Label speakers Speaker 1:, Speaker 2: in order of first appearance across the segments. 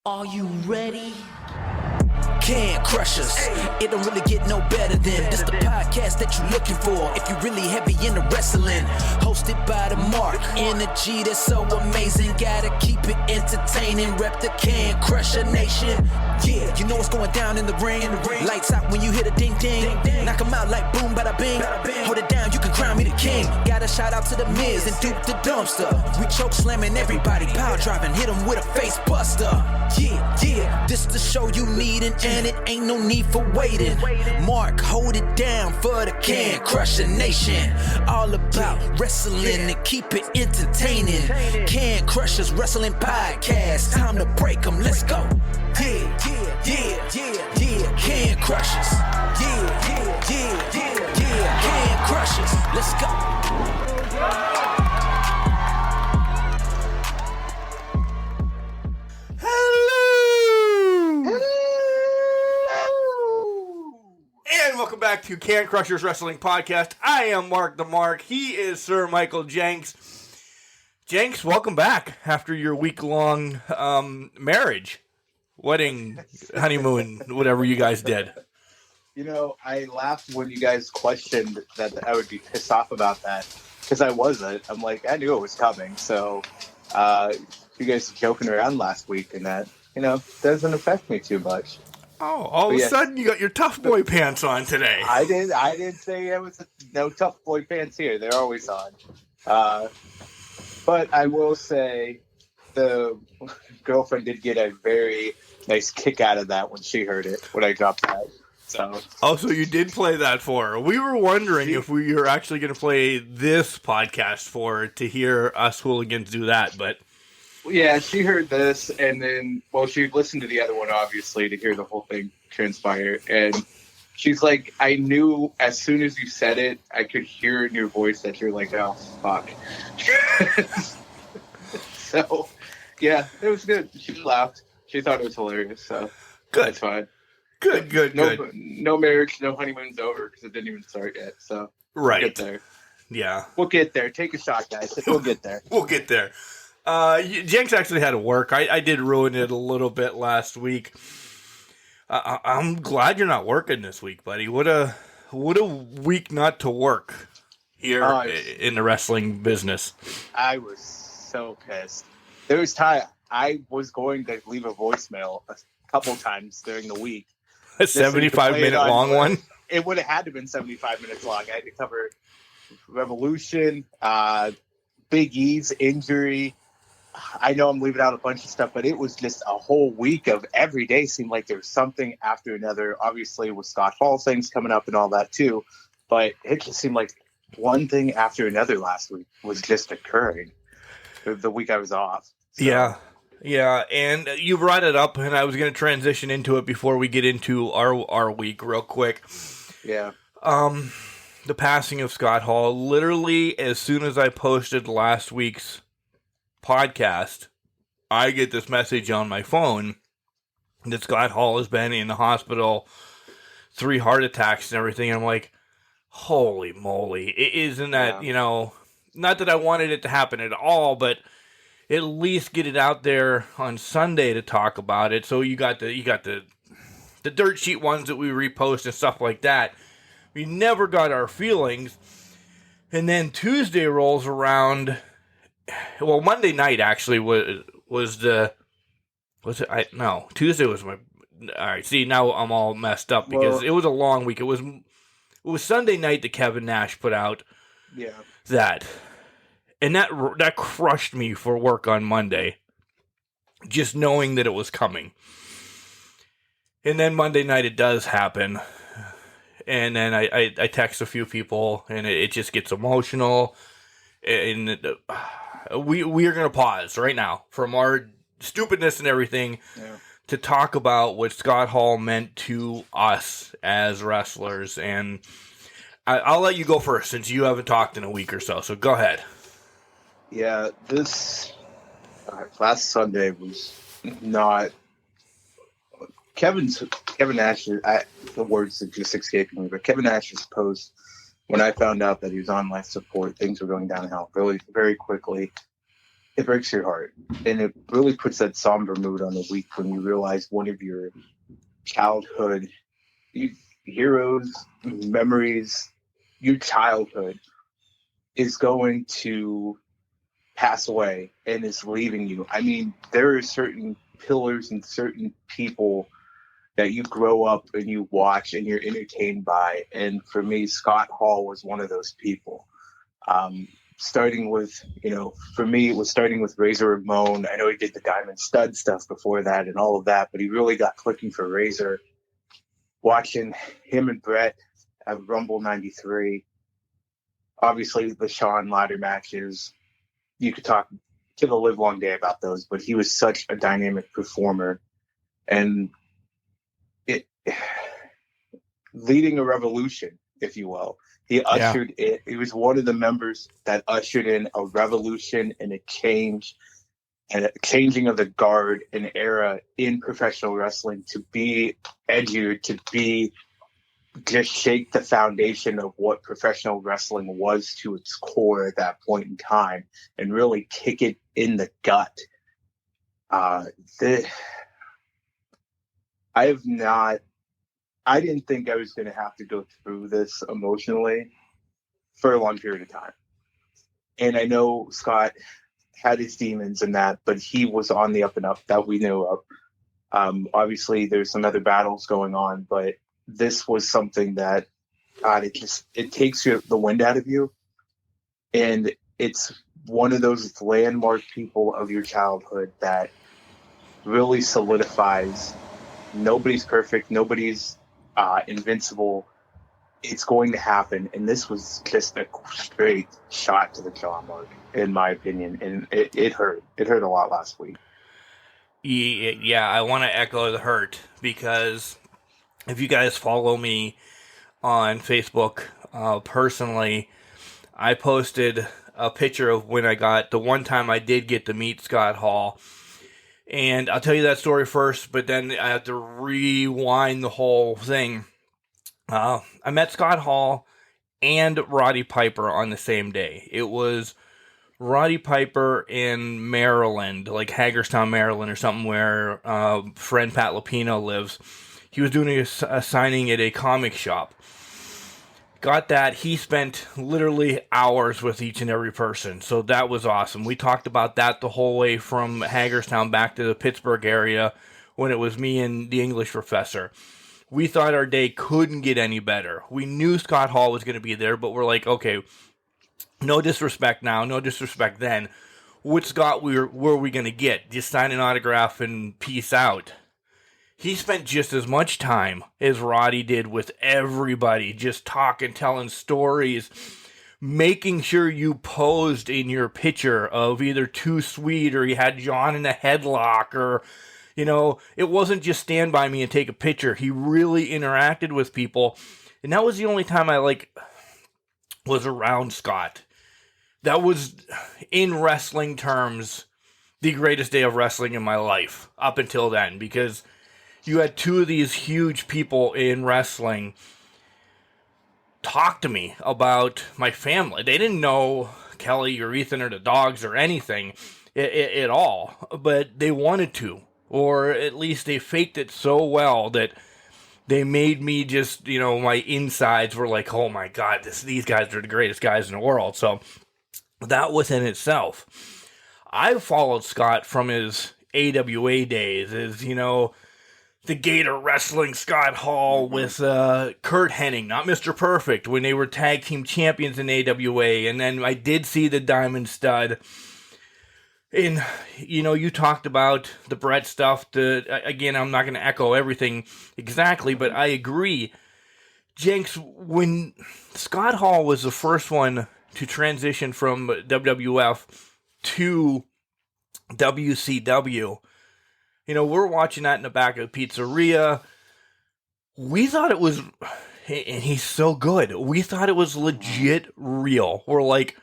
Speaker 1: Are you ready? Can't crush us. It don't really get no better than this the podcast that you're looking for. If you're really heavy into wrestling, hosted by the Mark. Energy that's so amazing. Gotta keep it entertaining. Rep the Can Crusher Nation. Yeah, you know what's going down in the ring. Lights out when you hit a ding ding. Knock 'em out like boom, bada bing. Hold it down, you can crown me the king. Gotta shout out to the Miz and Duke the Dumpster. We choke slamming everybody, power driving, hit 'em with a face buster. Yeah, this the show you need, and it ain't no need for waiting. Mark, hold it down for the Can Crusher Nation. All about wrestling and keep it entertaining. Can Crushers Wrestling Podcast. Time to break 'em, let's go. Yeah, Can Crushers. Yeah, Can Crushers. Let's go.
Speaker 2: And welcome back to Can Crushers Wrestling Podcast. I am Mark the Mark. He is Sir Michael Jenks. Jenks, welcome back after your week-long marriage, wedding, honeymoon, whatever you guys did.
Speaker 3: You know, I laughed when you guys questioned that I would be pissed off about that, because I wasn't. I'm like, I knew it was coming. So you guys joking around last week, and that, doesn't affect me too much.
Speaker 2: Oh, all of a sudden you got your tough boy pants on today.
Speaker 3: I didn't say it was no tough boy pants here. They're always on. But I will say the girlfriend did get a very nice kick out of that when she heard it, when I dropped that. So
Speaker 2: you did play that for her. We were wondering if we were actually going to play this podcast for her to hear us hooligans do that, but...
Speaker 3: Yeah, she heard this, and then, she listened to the other one, obviously, to hear the whole thing transpire. And she's like, I knew as soon as you said it, I could hear in your voice that you're like, oh, fuck. So, yeah, it was good. She laughed. She thought it was hilarious, so
Speaker 2: good.
Speaker 3: That's fine.
Speaker 2: Good.
Speaker 3: No marriage, no honeymoon's over, because it didn't even start yet, so
Speaker 2: right.
Speaker 3: We'll get there.
Speaker 2: Yeah.
Speaker 3: We'll get there. Take a shot, guys. We'll get there.
Speaker 2: We'll get there. Jenks actually had to work. I did ruin it a little bit last week. I'm glad you're not working this week, buddy. What a week not to work here in the wrestling business.
Speaker 3: I was so pissed. There was time I was going to leave a voicemail a couple times during the week.
Speaker 2: A 75-minute long one?
Speaker 3: It would have had to have been 75 minutes long. I had to cover Revolution, Big E's injury. I know I'm leaving out a bunch of stuff, but it was just a whole week of every day seemed like there was something after another. Obviously, with Scott Hall things coming up and all that too, but it just seemed like one thing after another last week was just occurring the week I was off. So.
Speaker 2: Yeah, and you brought it up, and I was going to transition into it before we get into our week real quick.
Speaker 3: Yeah.
Speaker 2: The passing of Scott Hall, literally as soon as I posted last week's podcast, I get this message on my phone that Scott Hall has been in the hospital, 3 heart attacks and everything. And I'm like, holy moly. Isn't that, not that I wanted it to happen at all, but at least get it out there on Sunday to talk about it. So you got the dirt sheet ones that we repost and stuff like that. We never got our feelings. And then Tuesday rolls around. Well, Monday night actually Tuesday was my... All right, see, now I'm all messed up because it was a long week. It was Sunday night that Kevin Nash put out that. And that crushed me for work on Monday, just knowing that it was coming. And then Monday night it does happen. And then I text a few people, and it just gets emotional. And we are going to pause right now from our stupidness and everything to talk about what Scott Hall meant to us as wrestlers. And I'll let you go first since you haven't talked in a week or so. So go ahead.
Speaker 3: Yeah, this last Sunday was not... Kevin Nash, the words that just escaped me, but Kevin Nash's post, when I found out that he was on life support, things were going downhill really very quickly. it breaks your heart, and it really puts that somber mood on the week when you realize one of your childhood heroes, memories, your childhood is going to pass away and is leaving you. I mean, there are certain pillars and certain people that you grow up and you watch and you're entertained by. And for me, Scott Hall was one of those people. Starting with, for me, it was starting with Razor Ramon. I know he did the Diamond Stud stuff before that and all of that, but he really got clicking for Razor. Watching him and Brett at Rumble 93, obviously the Shawn ladder matches, you could talk to the live long day about those, but he was such a dynamic performer. And leading a revolution, if you will. He ushered it. He was one of the members that ushered in a revolution and a change and a changing of the guard, an era in professional wrestling to be edgier, to be just shake the foundation of what professional wrestling was to its core at that point in time and really kick it in the gut. I didn't think I was going to have to go through this emotionally for a long period of time. And I know Scott had his demons and that, but he was on the up and up that we knew of. Obviously, there's some other battles going on, but this was something that, God, it takes the wind out of you. And it's one of those landmark people of your childhood that really solidifies nobody's perfect, nobody's invincible. It's going to happen, and this was just a straight shot to the jaw, Mark, in my opinion, and it hurt. It hurt a lot last week.
Speaker 2: Yeah, I want to echo the hurt, because if you guys follow me on Facebook personally, I posted a picture of when the one time I did get to meet Scott Hall. And I'll tell you that story first, but then I have to rewind the whole thing. I met Scott Hall and Roddy Piper on the same day. It was Roddy Piper in Maryland, like Hagerstown, Maryland or something, where friend Pat Lupino lives. He was doing a signing at a comic shop. Got that. He spent literally hours with each and every person. So that was awesome. We talked about that the whole way from Hagerstown back to the Pittsburgh area when it was me and the English professor. We thought our day couldn't get any better. We knew Scott Hall was going to be there, but we're like, okay, no disrespect now, no disrespect then. What Scott were we going to get? Just sign an autograph and peace out. He spent just as much time as Roddy did with everybody, just talking, telling stories, making sure you posed in your picture of either Too Sweet or you had John in a headlock or, it wasn't just stand by me and take a picture. He really interacted with people. And that was the only time I was around Scott. That was, in wrestling terms, the greatest day of wrestling in my life up until then, because you had two of these huge people in wrestling talk to me about my family. They didn't know Kelly or Ethan or the dogs or anything at all, but they wanted to, or at least they faked it so well that they made me just, my insides were like, oh my God, these guys are the greatest guys in the world. So that within itself. I've followed Scott from his AWA days, as, the Gator Wrestling Scott Hall with Kurt Hennig, not Mr. Perfect, when they were tag team champions in AWA. And then I did see the Diamond Stud. And, you talked about the Brett stuff. Again, I'm not going to echo everything exactly, but I agree. Jenks, when Scott Hall was the first one to transition from WWF to WCW, we're watching that in the back of the pizzeria. We thought it was, and he's so good, we thought it was legit real. We're like,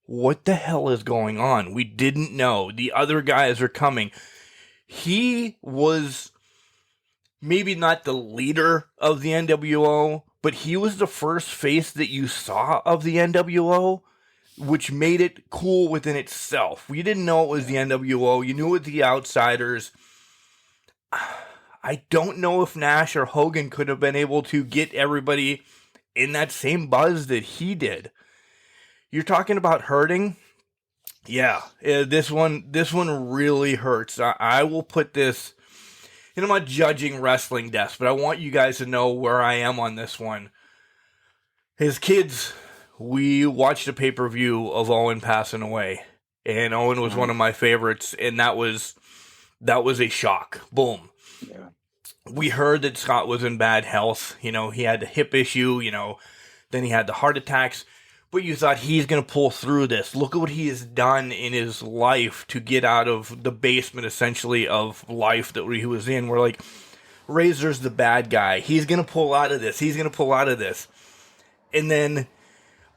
Speaker 2: what the hell is going on? We didn't know. The other guys are coming. He was maybe not the leader of the NWO, but he was the first face that you saw of the NWO. which made it cool within itself. You didn't know it was the NWO. You knew it was the Outsiders. I don't know if Nash or Hogan could have been able to get everybody in that same buzz that he did. You're talking about hurting? Yeah, this one really hurts. I will put this, and I'm not judging wrestling deaths, but I want you guys to know where I am on this one. His kids, we watched a pay-per-view of Owen passing away, and Owen was one of my favorites, and that was a shock. Boom.
Speaker 3: Yeah.
Speaker 2: We heard that Scott was in bad health. You know, he had the hip issue, you know, then he had the heart attacks. But you thought he's going to pull through this. Look at what he has done in his life to get out of the basement, essentially, of life that he was in. We're like, Razor's the bad guy. He's going to pull out of this. He's going to pull out of this. And then,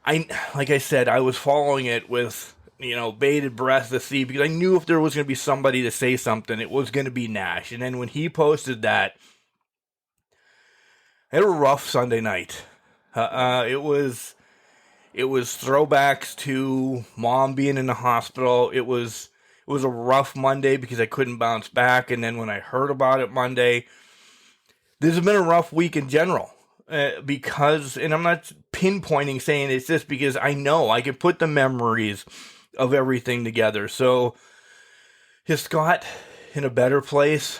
Speaker 2: like I said, I was following it with, you know, bated breath to see, because I knew if there was going to be somebody to say something, it was going to be Nash. And then when he posted that, I had a rough Sunday night. It was throwbacks to Mom being in the hospital. It was a rough Monday because I couldn't bounce back. And then when I heard about it Monday, this has been a rough week in general. Because, and I'm not pinpointing saying it's this, because I know I can put the memories of everything together. So, is Scott in a better place?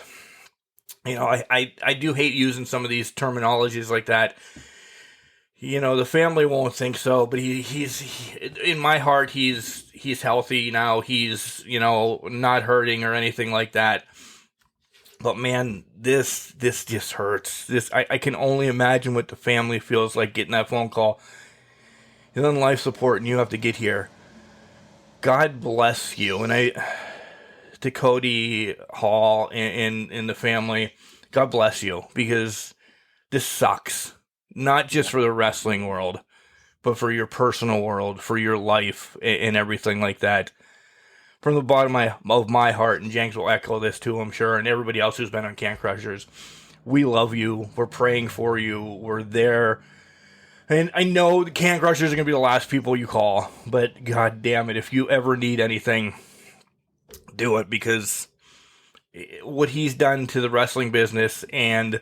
Speaker 2: You know, I do hate using some of these terminologies like that. You know, the family won't think so, but he's in my heart, he's healthy now. He's, you know, not hurting or anything like that. But man, this just hurts. I can only imagine what the family feels like getting that phone call. You're on life support and you have to get here. God bless you. And to Cody Hall and the family, God bless you, because this sucks. Not just for the wrestling world, but for your personal world, for your life, and everything like that. From the bottom of my heart, and Jenks will echo this too, I'm sure, and everybody else who's been on Can Crushers, we love you. We're praying for you. We're there. And I know the Can Crushers are going to be the last people you call, but god damn it, if you ever need anything, do it, because what he's done to the wrestling business, and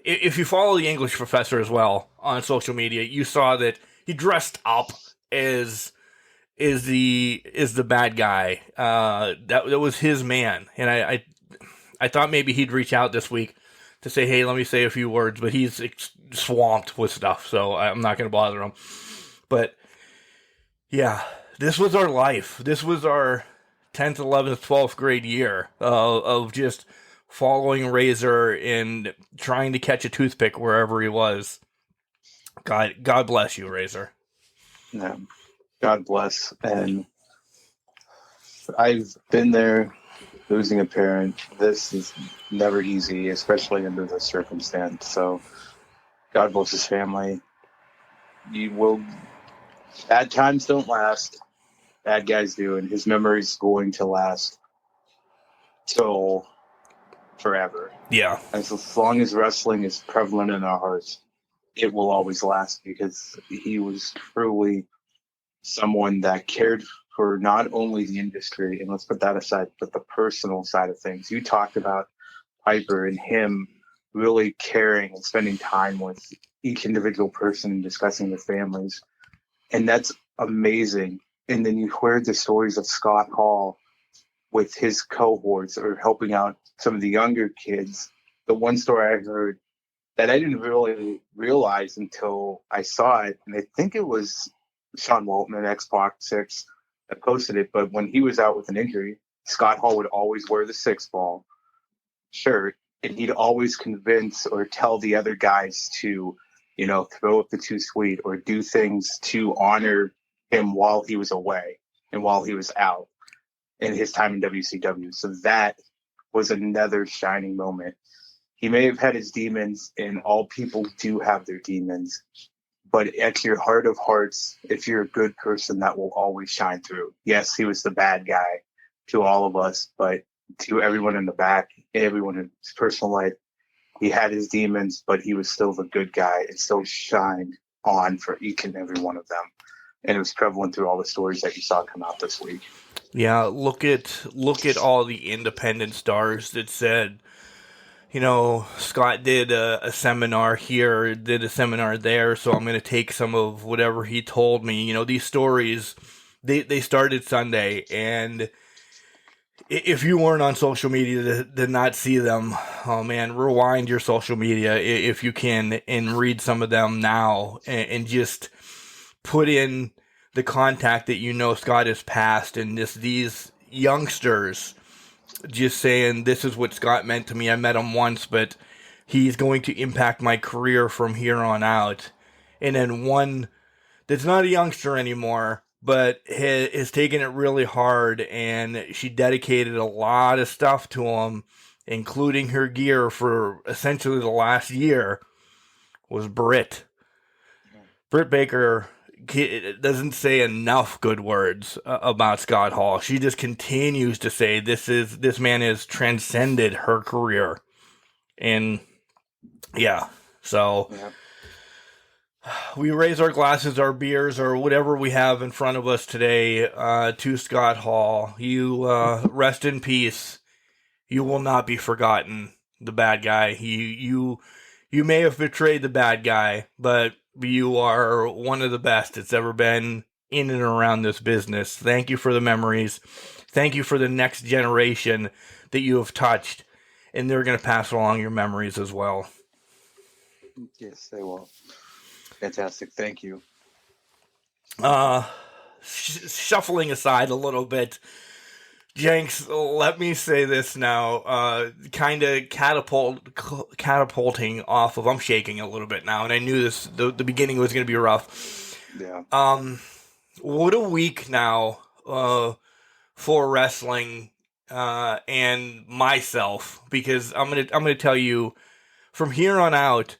Speaker 2: if you follow the English Professor as well on social media, you saw that he dressed up as the bad guy. That was his man, and I thought maybe he'd reach out this week to say, hey, let me say a few words, but he's swamped with stuff, so I'm not going to bother him. But yeah, this was our life. This was our 10th, 11th, 12th grade year of just following Razor and trying to catch a toothpick wherever he was. God bless you, Razor.
Speaker 3: Yeah, God bless. And I've been there, losing a parent. This is never easy, especially under this circumstance. So God bless his family. Bad times don't last. Bad guys do, and his memory's going to last till forever.
Speaker 2: Yeah.
Speaker 3: As long as wrestling is prevalent in our hearts, it will always last, because he was truly someone that cared for not only the industry, and let's put that aside, but the personal side of things. You talked about Piper and him really caring and spending time with each individual person and discussing the families. And that's amazing. And then you heard the stories of Scott Hall with his cohorts, or helping out some of the younger kids. The one story I heard that I didn't really realize until I saw it, and I think it was Sean Waltman at Xbox 6 that posted it, but when he was out with an injury, Scott Hall would always wear the 6-ball shirt, and he'd always convince or tell the other guys to, you know, throw up the too sweet or do things to honor him while he was away and while he was out in his time in WCW. So that was another shining moment. He may have had his demons, and all people do have their demons, but at your heart of hearts, if you're a good person, that will always shine through. Yes, he was the bad guy to all of us, but to everyone in the back, everyone in his personal life, he had his demons, but he was still the good guy and still shined on for each and every one of them. and it was prevalent through all the stories that you saw come out this week.
Speaker 2: Yeah, look at all the independent stars that said, Scott did a seminar here, did a seminar there, so I'm going to take some of whatever he told me. These stories, they started Sunday, and if you weren't on social media, did not see them, oh man, rewind your social media if you can and read some of them now and just put in the contact that Scott has passed, and these youngsters just saying, this is what Scott meant to me. I met him once, but he's going to impact my career from here on out. And then one that's not a youngster anymore, but has taken it really hard, and she dedicated a lot of stuff to him, including her gear for essentially the last year, was Britt. Britt Baker doesn't say enough good words about Scott Hall. She just continues to say this man has transcended her career. And yeah, so we raise our glasses, our beers, or whatever we have in front of us today to Scott Hall. You rest in peace. You will not be forgotten, the bad guy. You may have betrayed the bad guy, but you are one of the best that's ever been in and around this business. Thank you for the memories. Thank you for the next generation that you have touched, and they're going to pass along your memories as well.
Speaker 3: Yes, they will. Fantastic. Thank you.
Speaker 2: Shuffling aside a little bit, Jenks, let me say this now, kind of catapulting off of, I'm shaking a little bit now, and I knew the beginning was going to be rough.
Speaker 3: Yeah.
Speaker 2: What a week now, for wrestling, and myself, because I'm going to tell you, from here on out,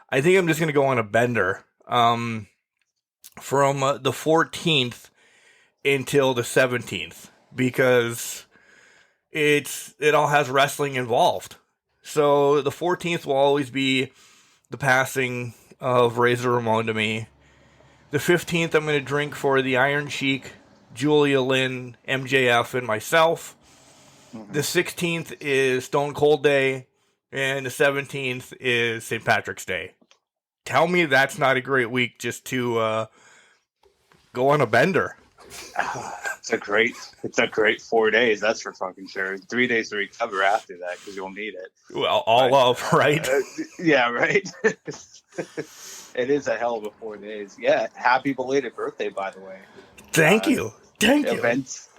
Speaker 2: I think I'm just going to go on a bender, from the 14th until the 17th. Because it all has wrestling involved. So the 14th will always be the passing of Razor Ramon to me. The 15th, I'm going to drink for the Iron Sheik, Julia Lynn, MJF, and myself. Mm-hmm. The 16th is Stone Cold Day, and the 17th is St. Patrick's Day. Tell me that's not a great week just to go on a bender.
Speaker 3: It's a great 4 days, that's for fucking sure. 3 days to recover after that, because you'll need it.
Speaker 2: Well, love, right?
Speaker 3: Yeah, right. It is a hell of a 4 days. Yeah, happy belated birthday, by the way.
Speaker 2: Thank you.
Speaker 3: Events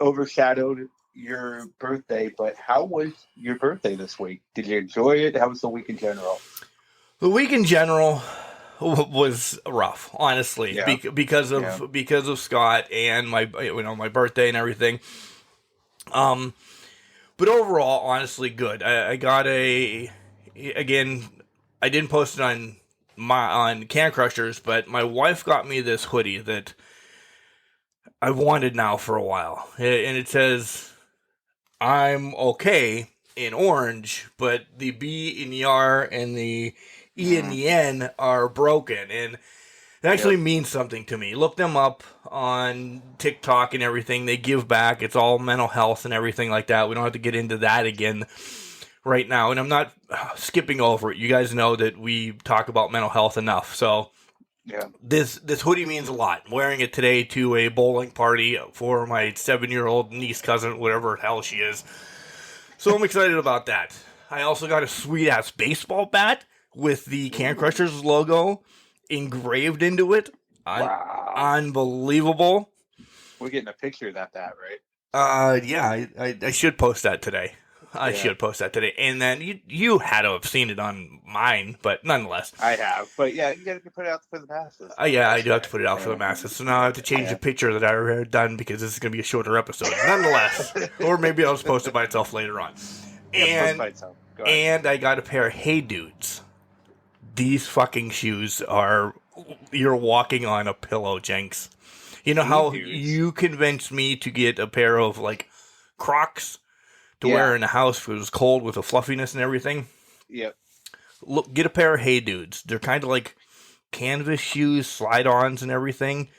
Speaker 3: overshadowed your birthday, but how was your birthday this week? Did you enjoy it? How was the week in general?
Speaker 2: The week in general was rough, honestly, because of Scott and my birthday and everything. But overall, honestly, good. I got I didn't post it on Can Crushers, but my wife got me this hoodie that I've wanted now for a while, and it says, "I'm okay" in orange, but the B in the R and the E and the N are broken, and it actually means something to me. Look them up on Tik Tok and everything. They give back. It's all mental health and everything like that. We don't have to get into that again right now, and I'm not skipping over it. You guys know that we talk about mental health enough, so this hoodie means a lot. I'm wearing it today to a bowling party for my 7-year-old niece, cousin, whatever the hell she is. So I'm excited about that. I also got a sweet-ass baseball bat with the Can Crushers logo engraved into it.
Speaker 3: Wow.
Speaker 2: Unbelievable.
Speaker 3: We're getting a picture of that bat, right?
Speaker 2: I should post that today. I should post that today. And then you had to have seen it on mine, but nonetheless.
Speaker 3: I have. But yeah, you got to put it out for the masses.
Speaker 2: I do have to put it out for the masses. So now I have to change the picture that I already done because this is going to be a shorter episode. Nonetheless. Or maybe I'll just post it by itself later on. And I got a pair of Hey Dudes. These fucking shoes are, you're walking on a pillow, Jenks. You know how you convinced me to get a pair of, like, Crocs to wear in the house if it was cold with the fluffiness and everything?
Speaker 3: Yep.
Speaker 2: Look, get a pair of Hey Dudes. They're kind of like canvas shoes, slide-ons and everything.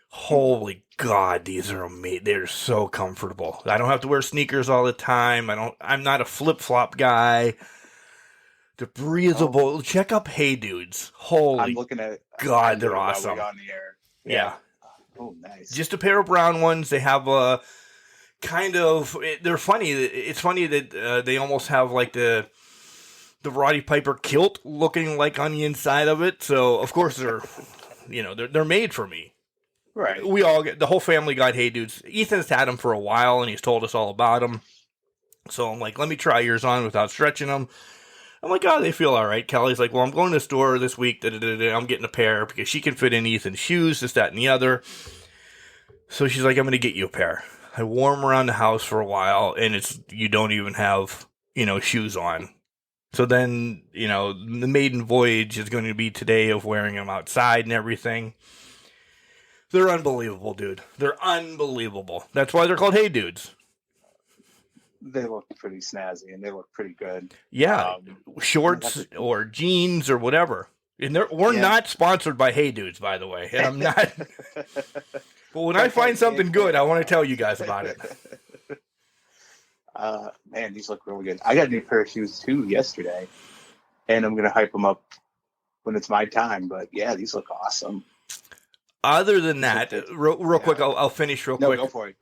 Speaker 2: Holy God, these are amazing. They're so comfortable. I don't have to wear sneakers all the time. I'm not a flip-flop guy. They're breathable. Check up Hey Dudes. Holy
Speaker 3: I'm looking at
Speaker 2: God, they're awesome.
Speaker 3: On the air.
Speaker 2: Yeah.
Speaker 3: Oh, nice.
Speaker 2: Just a pair of brown ones. They have a kind of. They're funny. It's funny that they almost have like the Roddy Piper kilt looking like on the inside of it. So of course they're made for me.
Speaker 3: Right.
Speaker 2: The whole family got Hey Dudes. Ethan's had them for a while and he's told us all about them. So I'm like, let me try yours on without stretching them. I'm like, oh, they feel all right. Kelly's like, well, I'm going to the store this week. I'm getting a pair because she can fit in Ethan's shoes, this, that, and the other. So she's like, I'm going to get you a pair. I wore them around the house for a while, and you don't even have, shoes on. So then, the maiden voyage is going to be today of wearing them outside and everything. They're unbelievable, dude. They're unbelievable. That's why they're called Hey Dudes.
Speaker 3: They look pretty snazzy and they look pretty good.
Speaker 2: Yeah, shorts or jeans or whatever. And we're not sponsored by Hey Dudes, by the way. And I'm not. But when I find something good, I want to tell you guys about it.
Speaker 3: Man, these look really good. I got a new pair of shoes too yesterday, and I'm gonna hype them up when it's my time. But yeah, these look awesome.
Speaker 2: Other than that, real quick, I'll finish real quick.
Speaker 3: Go for it.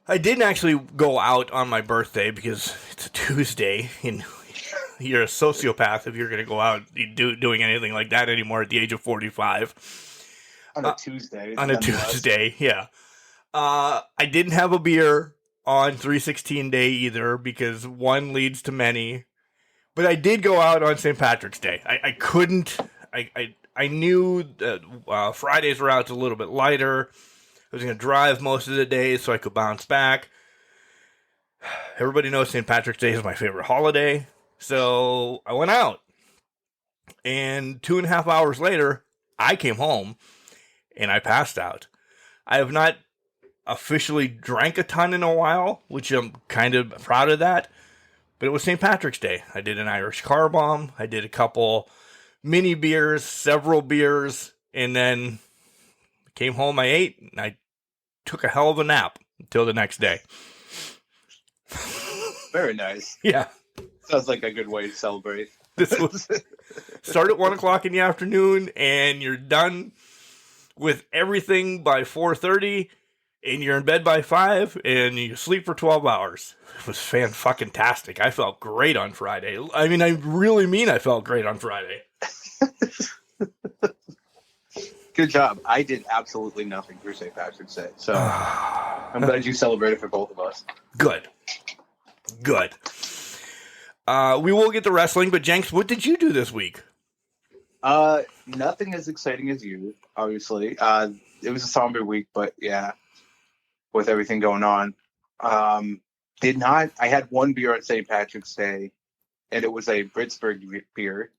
Speaker 2: I didn't actually go out on my birthday because it's a Tuesday, and you're a sociopath if you're going to go out doing anything like that anymore at the age of 45.
Speaker 3: On a Tuesday.
Speaker 2: On a Tuesday, yeah. I didn't have a beer on 316 Day either because one leads to many. But I did go out on St. Patrick's Day. I couldn't. I knew that Fridays were out a little bit lighter. I was going to drive most of the day so I could bounce back. Everybody knows St. Patrick's Day is my favorite holiday. So I went out. And 2.5 hours later, I came home and I passed out. I have not officially drank a ton in a while, which I'm kind of proud of that. But it was St. Patrick's Day. I did an Irish car bomb. I did a couple mini beers, several beers, and then came home, I ate, and I took a hell of a nap until the next day.
Speaker 3: Very nice.
Speaker 2: Yeah.
Speaker 3: Sounds like a good way to celebrate.
Speaker 2: This was start at 1 o'clock in the afternoon, and you're done with everything by 4:30, and you're in bed by 5, and you sleep for 12 hours. It was fan-fucking-tastic. I felt great on Friday. I mean, I really mean I felt great on Friday.
Speaker 3: Good job. I did absolutely nothing for St. Patrick's Day, so I'm glad you celebrated for both of us.
Speaker 2: Good. We will get to wrestling, but Jenks, what did you do this week?
Speaker 3: Nothing as exciting as you, obviously. It was a somber week, but yeah, with everything going on. I had one beer on St. Patrick's Day, and it was a Britsburg beer.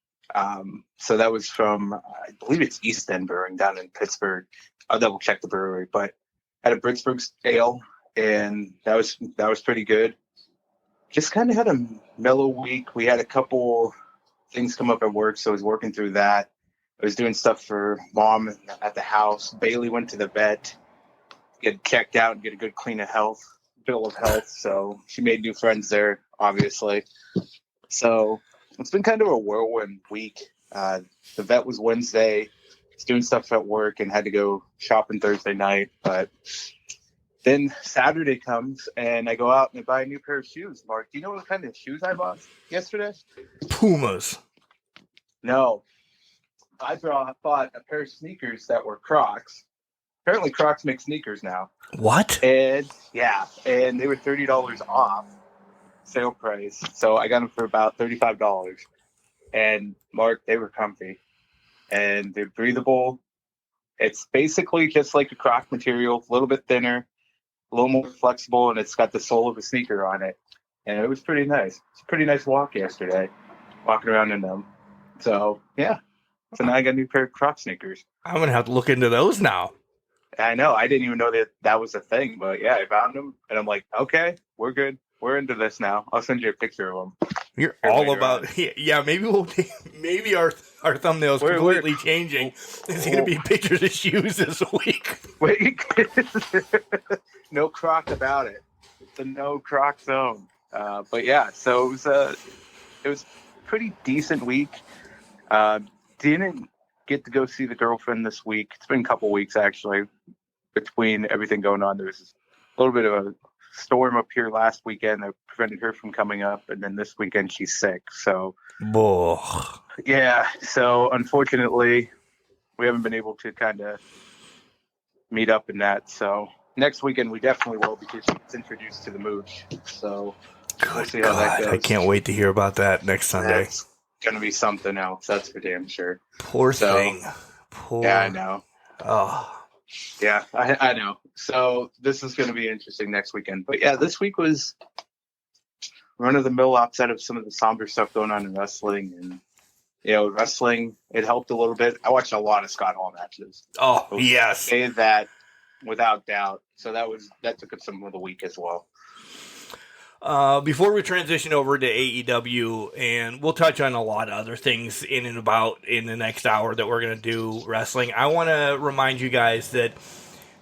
Speaker 3: So that was from, I believe it's East End Brewing down in Pittsburgh. I'll double check the brewery, but had a Britsburg ale, and that was pretty good. Just kind of had a mellow week. We had a couple things come up at work, so I was working through that. I was doing stuff for mom at the house. Bailey went to the vet, get checked out, and get a good bill of health. So she made new friends there, obviously. So it's been kind of a whirlwind week. The vet was Wednesday. Was doing stuff at work and had to go shopping Thursday night. But then Saturday comes and I go out and I buy a new pair of shoes. Mark, do you know what kind of shoes I bought yesterday?
Speaker 2: Pumas.
Speaker 3: No. I bought a pair of sneakers that were Crocs. Apparently Crocs make sneakers now.
Speaker 2: What?
Speaker 3: And they were $30 off sale price. So I got them for about $35. And Mark, they were comfy. And they're breathable. It's basically just like a Croc material, a little bit thinner, a little more flexible, and it's got the sole of a sneaker on it. And it was pretty nice. It's a pretty nice walk yesterday, walking around in them. So, yeah. So now I got a new pair of Croc sneakers.
Speaker 2: I'm going to have to look into those now.
Speaker 3: I know. I didn't even know that was a thing. But, yeah, I found them. And I'm like, okay, we're good. We're into this now. I'll send you a picture of them.
Speaker 2: You're all about yeah. Maybe our thumbnail's completely changing. It's going to be pictures of shoes this week.
Speaker 3: Wait, no Croc about it. It's a no Croc zone. But yeah, so it was a pretty decent week. Didn't get to go see the girlfriend this week. It's been a couple weeks actually between everything going on. There was a little bit of a storm up here last weekend that prevented her from coming up, and then this weekend she's sick. So, yeah. So unfortunately, we haven't been able to kind of meet up in that. So next weekend we definitely will because she's introduced to the mooch. So we'll see how that goes.
Speaker 2: I can't wait to hear about that next Sunday.
Speaker 3: It's gonna be something else. That's for damn sure.
Speaker 2: Poor thing.
Speaker 3: Yeah, I know.
Speaker 2: Oh.
Speaker 3: Yeah, I know. So this is going to be interesting next weekend. But yeah, this week was run-of-the-mill outside of some of the somber stuff going on in wrestling. And, wrestling, it helped a little bit. I watched a lot of Scott Hall matches.
Speaker 2: Oh, yes.
Speaker 3: Say that without doubt. So that took up some of the week as well.
Speaker 2: Before we transition over to AEW, and we'll touch on a lot of other things in the next hour that we're going to do wrestling, I want to remind you guys that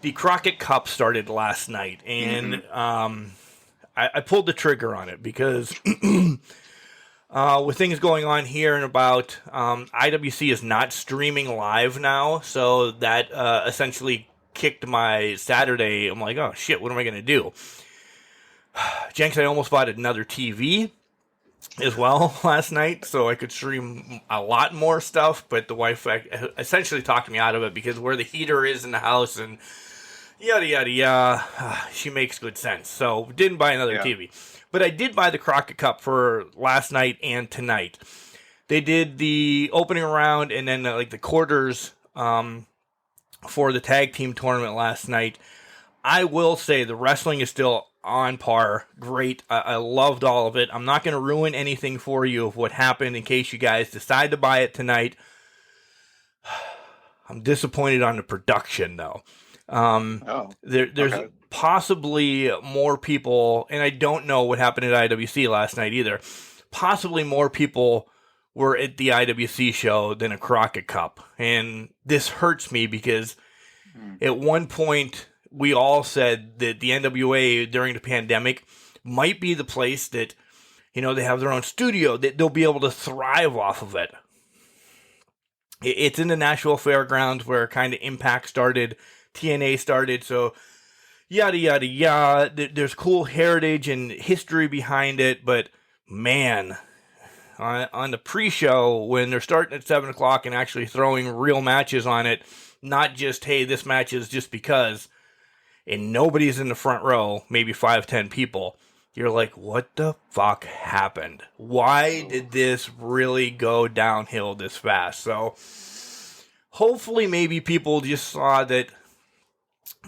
Speaker 2: the Crockett Cup started last night, and I pulled the trigger on it because with things going on here and about, IWC is not streaming live now, so that essentially kicked my Saturday. I'm like, oh shit, what am I going to do? Jenks, I almost bought another TV as well last night so I could stream a lot more stuff, but the wife essentially talked me out of it because where the heater is in the house and yada, yada, yada, she makes good sense. So didn't buy another TV. But I did buy the Crockett Cup for last night and tonight. They did the opening round and then the quarters for the tag team tournament last night. I will say the wrestling is still on par. Great. I loved all of it. I'm not going to ruin anything for you of what happened in case you guys decide to buy it tonight. I'm disappointed on the production, though. There's possibly more people, and I don't know what happened at IWC last night either. Possibly more people were at the IWC show than a Crockett Cup. And this hurts me because at one point we all said that the NWA during the pandemic might be the place that, they have their own studio, that they'll be able to thrive off of it. It's in the Nashville Fairgrounds where kind of Impact started, TNA started, so yada, yada, yada. There's cool heritage and history behind it, but man, on the pre-show, when they're starting at 7 o'clock and actually throwing real matches on it, not just, hey, this match is just because, and nobody's in the front row, maybe 5-10 people, you're like, what the fuck happened? Why did this really go downhill this fast? So hopefully maybe people just saw that,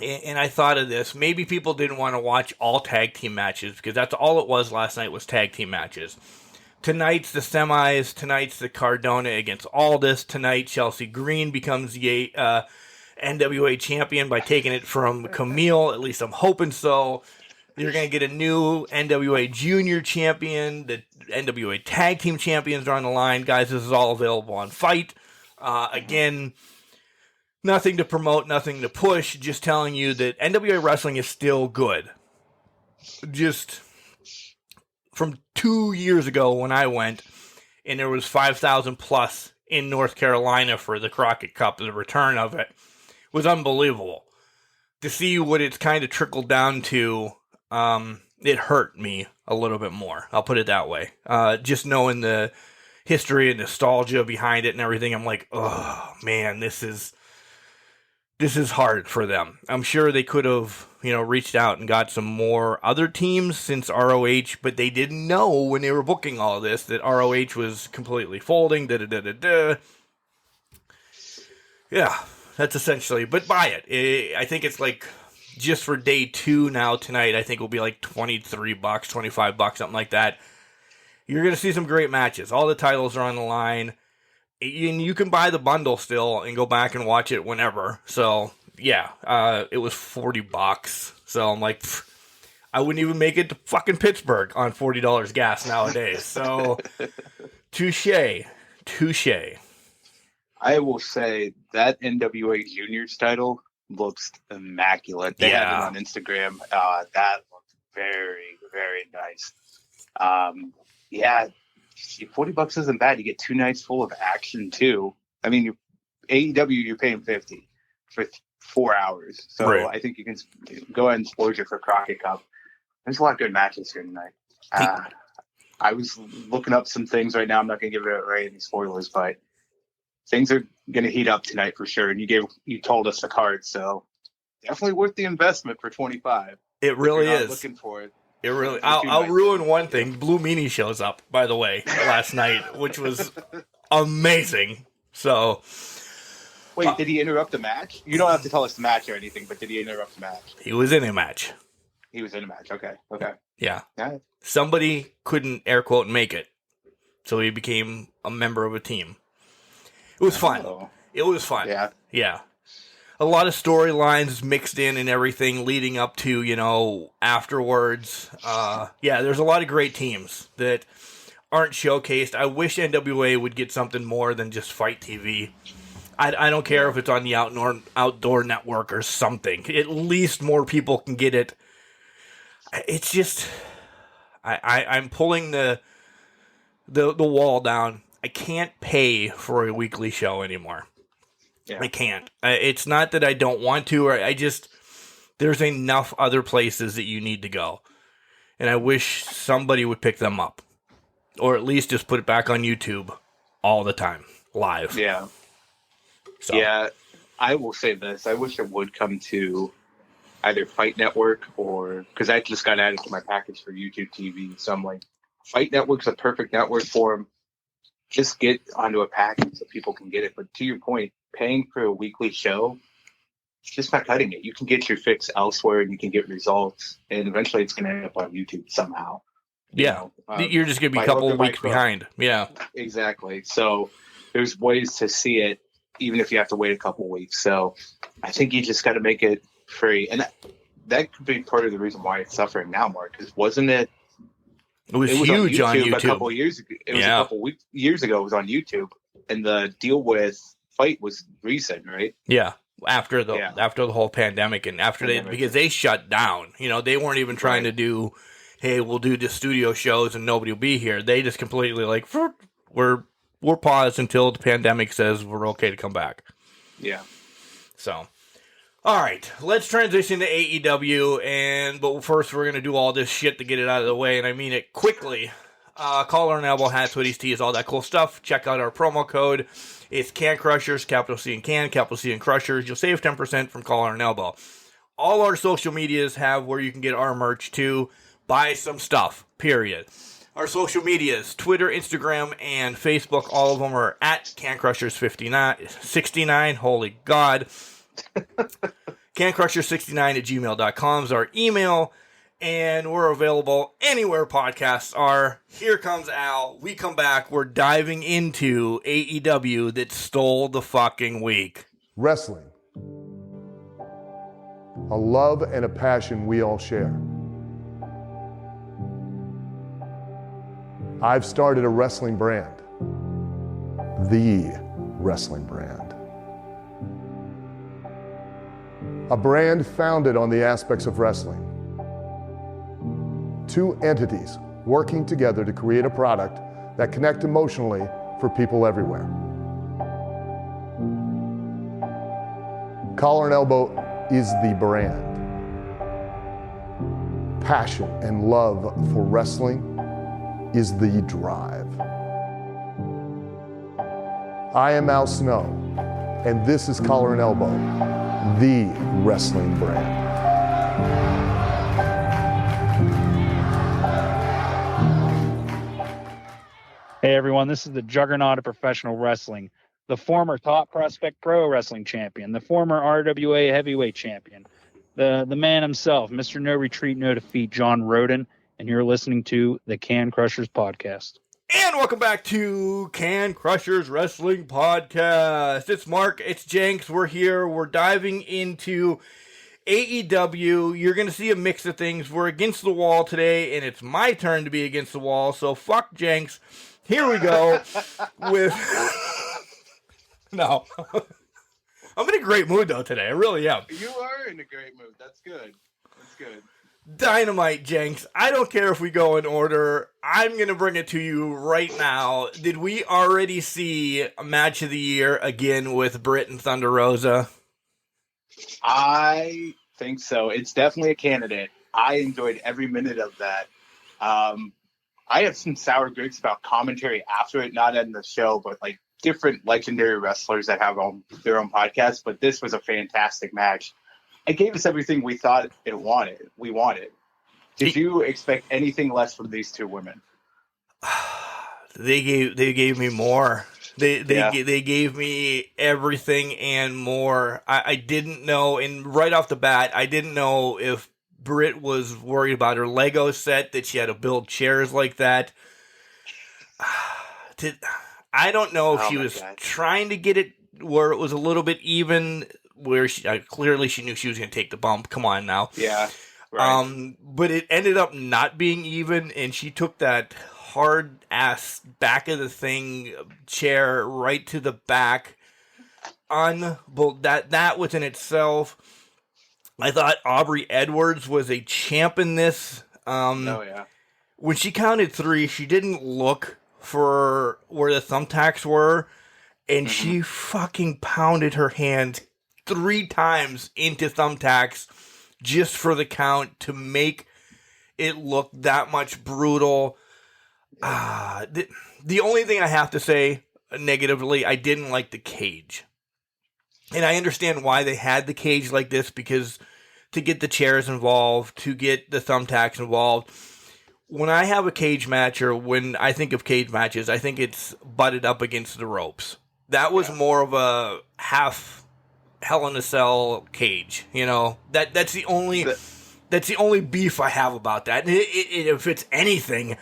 Speaker 2: and I thought of this, maybe people didn't want to watch all tag team matches, because that's all it was last night was tag team matches. Tonight's the semis, tonight's the Cardona against Aldis, tonight Chelsea Green becomes the NWA champion by taking it from Camille. At least I'm hoping so. You're going to get a new NWA junior champion. The NWA tag team champions are on the line. Guys, this is all available on Fight. Again, nothing to promote, nothing to push. Just telling you that NWA wrestling is still good. Just from 2 years ago when I went, and there was 5,000 plus in North Carolina for the Crockett Cup, the return of it was unbelievable. To see what it's kind of trickled down to, it hurt me a little bit more. I'll put it that way. Just knowing the history and nostalgia behind it and everything, I'm like, oh man, this is hard for them. I'm sure they could have, reached out and got some more other teams since ROH, but they didn't know when they were booking all of this that ROH was completely folding. Yeah. That's essentially, but buy it. I think it's like, just for day 2 now tonight, I think it will be like $23, $25, something like that. You're going to see some great matches. All the titles are on the line. And you can buy the bundle still and go back and watch it whenever. So, yeah, it was $40. So I'm like, I wouldn't even make it to fucking Pittsburgh on $40 gas nowadays. So, touche.
Speaker 3: I will say that NWA Juniors title looks immaculate. They had it on Instagram. That looked very, very nice. $40 isn't bad. You get 2 nights full of action too. I mean, AEW, you're paying $50 for 4 hours. So right. I think you can go ahead and splurge it for Crockett Cup. There's a lot of good matches here tonight. I was looking up some things right now. I'm not going to give away any spoilers, but things are going to heat up tonight for sure. And you told us the card, so definitely worth the investment for $25.
Speaker 2: It really is.
Speaker 3: Looking for it.
Speaker 2: It really. I'll ruin one thing. Blue Meanie shows up, by the way, last night, which was amazing. So,
Speaker 3: wait, did he interrupt the match? You don't have to tell us the match or anything, but did he interrupt the match?
Speaker 2: He was in a match.
Speaker 3: He was in a match. Okay.
Speaker 2: Yeah.
Speaker 3: Right.
Speaker 2: Somebody couldn't air quote make it, so he became a member of a team. It was fun. It was fun. Yeah. A lot of storylines mixed in and everything leading up to, afterwards. There's a lot of great teams that aren't showcased. I wish NWA would get something more than just Fight TV. I don't care if it's on the outdoor network or something. At least more people can get it. It's just, I'm pulling the wall down. I can't pay for a weekly show anymore. Yeah. I can't. It's not that I don't want to, or there's enough other places that you need to go. And I wish somebody would pick them up. Or at least just put it back on YouTube all the time, live.
Speaker 3: Yeah.
Speaker 2: So.
Speaker 3: Yeah, I will say this. I wish it would come to either Fight Network or, because I just got added to my package for YouTube TV. So I'm like, Fight Network's a perfect network for them. Just get onto a package so people can get it. But to your point, paying for a weekly show, it's just not cutting it. You can get your fix elsewhere and you can get results. And eventually it's going to end up on YouTube somehow.
Speaker 2: You're just going to be a couple of weeks behind. Yeah.
Speaker 3: Exactly. So there's ways to see it, even if you have to wait a couple of weeks. So I think you just got to make it free. And that could be part of the reason why it's suffering now, Mark, because wasn't it?
Speaker 2: It was huge on YouTube.
Speaker 3: A couple of years ago. It was a couple of years ago. It was on YouTube, and the deal with Fight was recent, right?
Speaker 2: Yeah, after the whole pandemic and because they shut down. They weren't even trying to do, hey, we'll do the studio shows and nobody will be here. They just completely we're paused until the pandemic says we're okay to come back.
Speaker 3: Yeah.
Speaker 2: So. All right, let's transition to AEW, but first we're going to do all this shit to get it out of the way, and I mean it quickly. Collar and elbow hats, hoodies, tees, all that cool stuff. Check out our promo code. It's Can Crushers, capital C and Can, capital C and Crushers. You'll save 10% from Collar and Elbow. All our social medias have where you can get our merch too. Buy some stuff, period. Our social medias, Twitter, Instagram, and Facebook, all of them are at CanCrushers69. Holy God. CanCrusher69@gmail.com is our email, and we're available anywhere podcasts are. Here comes Al. We come back. We're diving into AEW that stole the fucking week.
Speaker 4: Wrestling. A love and a passion we all share. I've started a wrestling brand. The wrestling brand. A brand founded on the aspects of wrestling. Two entities working together to create a product that connect emotionally for people everywhere. Collar and Elbow is the brand. Passion and love for wrestling is the drive. I am Al Snow, and this is Collar and Elbow, the wrestling brand.
Speaker 5: Hey everyone, this is the juggernaut of professional wrestling, the former Top Prospect Pro Wrestling Champion, the former RWA Heavyweight Champion, the man himself, Mr. No Retreat, No Defeat, John Roden, and you're listening to the Can Crushers Podcast.
Speaker 2: And welcome back to Can Crushers Wrestling Podcast. It's Mark, it's Jenks, we're here, we're diving into AEW, you're going to see a mix of things. We're against the wall today, and it's my turn to be against the wall, so fuck Jenks. Here we go with... No. I'm in a great mood, though, today. I really am.
Speaker 3: You are in a great mood. That's good. That's good.
Speaker 2: Dynamite, Jenks. I don't care if we go in order. I'm going to bring it to you right now. Did we already see a match of the year again with Britt and Thunder Rosa?
Speaker 3: I think so. It's definitely a candidate. I enjoyed every minute of that. I have some sour grapes about commentary after it, not in the show, but like different legendary wrestlers that have their own podcasts. But this was a fantastic match. It gave us everything we thought we wanted. Did you expect anything less from these two women?
Speaker 2: They gave me more. They gave me everything and more. I didn't know, and right off the bat, I didn't know if Britt was worried about her Lego set, that she had to build chairs like that. I don't know if she was trying to get it where it was a little bit even, where clearly she knew she was going to take the bump. Come on now.
Speaker 3: Yeah. Right.
Speaker 2: But it ended up not being even, and she took that hard ass back of the thing chair right to the back. That within itself, I thought Aubrey Edwards was a champ in this. When she counted 3, she didn't look for where the thumbtacks were, and she fucking pounded her hand 3 times into thumbtacks just for the count to make it look that much brutal. The only thing I have to say negatively, I didn't like the cage. And I understand why they had the cage like this, because to get the chairs involved, to get the thumbtacks involved. When I have a cage match, or when I think of cage matches, I think it's butted up against the ropes. That was more of a half Hell in a Cell cage, you know. That's the only beef I have about that. If it's anything,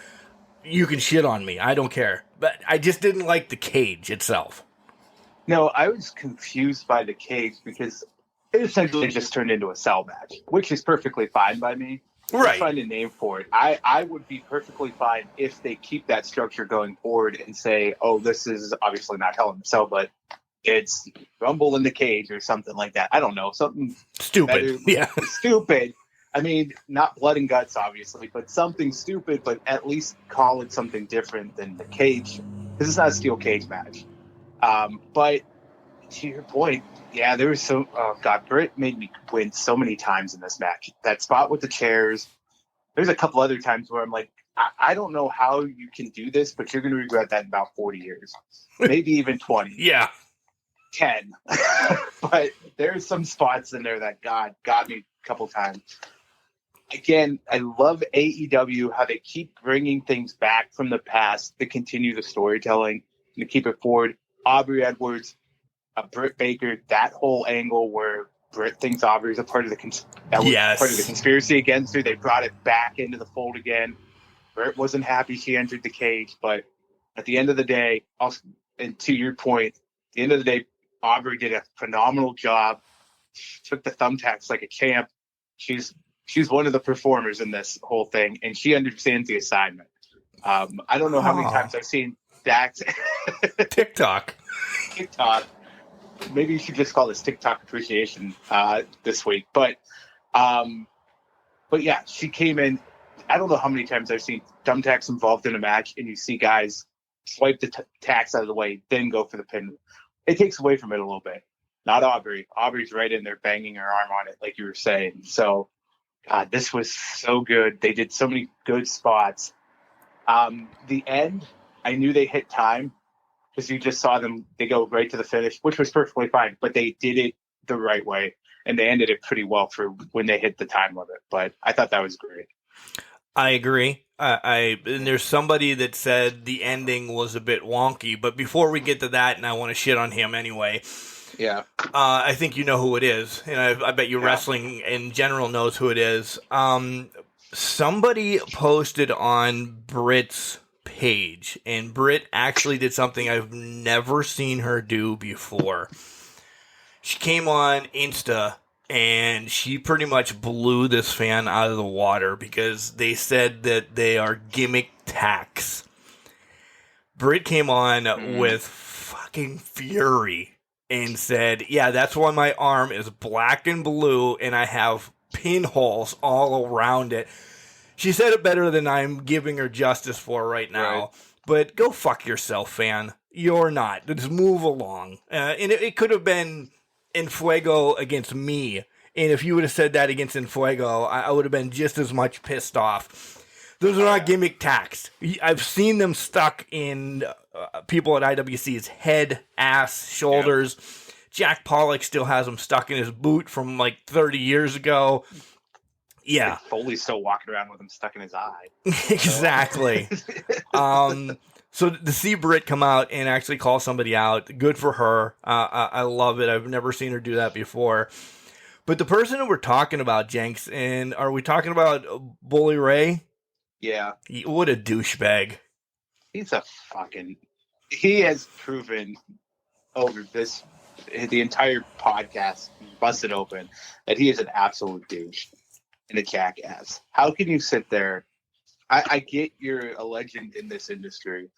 Speaker 2: you can shit on me. I don't care. But I just didn't like the cage itself.
Speaker 3: No, I was confused by the cage because it essentially just turned into a cell match, which is perfectly fine by me.
Speaker 2: Right.
Speaker 3: Find a name for it. I would be perfectly fine if they keep that structure going forward and say, oh, this is obviously not Hell in a Cell, but it's Rumble in the Cage or something like that. I don't know. Something
Speaker 2: stupid. Yeah.
Speaker 3: Stupid. I mean, not blood and guts, obviously, but something stupid, but at least call it something different than the cage, because it's not a steel cage match. But to your point, yeah, there was Britt made me win so many times in this match. That spot with the chairs. There's a couple other times where I'm like, I don't know how you can do this, but you're going to regret that in about 40 years. Maybe even 20.
Speaker 2: Yeah.
Speaker 3: 10. But there's some spots in there that got me a couple times. Again, I love AEW, how they keep bringing things back from the past to continue the storytelling and to keep it forward. Aubrey Edwards, Britt Baker, that whole angle where Britt thinks Aubrey's a part of the conspiracy against her. They brought it back into the fold again. Britt wasn't happy she entered the cage, but at the end of the day, and to your point, at the end of the day, Aubrey did a phenomenal job. She took the thumbtacks like a champ. She's one of the performers in this whole thing, and she understands the assignment. I don't know how many times I've seen Dax
Speaker 2: TikTok.
Speaker 3: Maybe you should just call this TikTok appreciation this week. But yeah, she came in. I don't know how many times I've seen thumbtacks involved in a match, and you see guys swipe the tacks out of the way, then go for the pin. It takes away from it a little bit. Not Aubrey. Aubrey's right in there banging her arm on it, like you were saying. So, God, this was so good. They did so many good spots. The end, I knew they hit time because you just saw them. They go right to the finish, which was perfectly fine. But they did it the right way, and they ended it pretty well for when they hit the time limit. But I thought that was great.
Speaker 2: I agree. And there's somebody that said the ending was a bit wonky, but before we get to that, and I want to shit on him anyway.
Speaker 3: Yeah.
Speaker 2: I think you know who it is, and I bet you wrestling in general knows who it is. Somebody posted on Britt's page, and Britt actually did something I've never seen her do before. She came on Insta and she pretty much blew this fan out of the water because they said that they are gimmick tacks. Britt came on with fucking fury and said, yeah, that's why my arm is black and blue and I have pinholes all around it. She said it better than I'm giving her justice for right now. Right. But go fuck yourself, fan. You're not. Just move along. And it could have been Enfuego against me. And if you would have said that against Enfuego, I would have been just as much pissed off. Those are not gimmick tacks. I've seen them stuck in people at IWC's head, ass, shoulders. Yep. Jack Pollock still has them stuck in his boot from like 30 years ago. Yeah.
Speaker 3: Foley's still walking around with them stuck in his eye.
Speaker 2: Exactly. So to see Britt come out and actually call somebody out, good for her. I love it. I've never seen her do that before. But the person that we're talking about, Jenks, and are we talking about Bully Ray?
Speaker 3: Yeah.
Speaker 2: What a douchebag.
Speaker 3: He has proven over the entire podcast, busted open, that he is an absolute douche and a jackass. How can you sit there? I get you're a legend in this industry,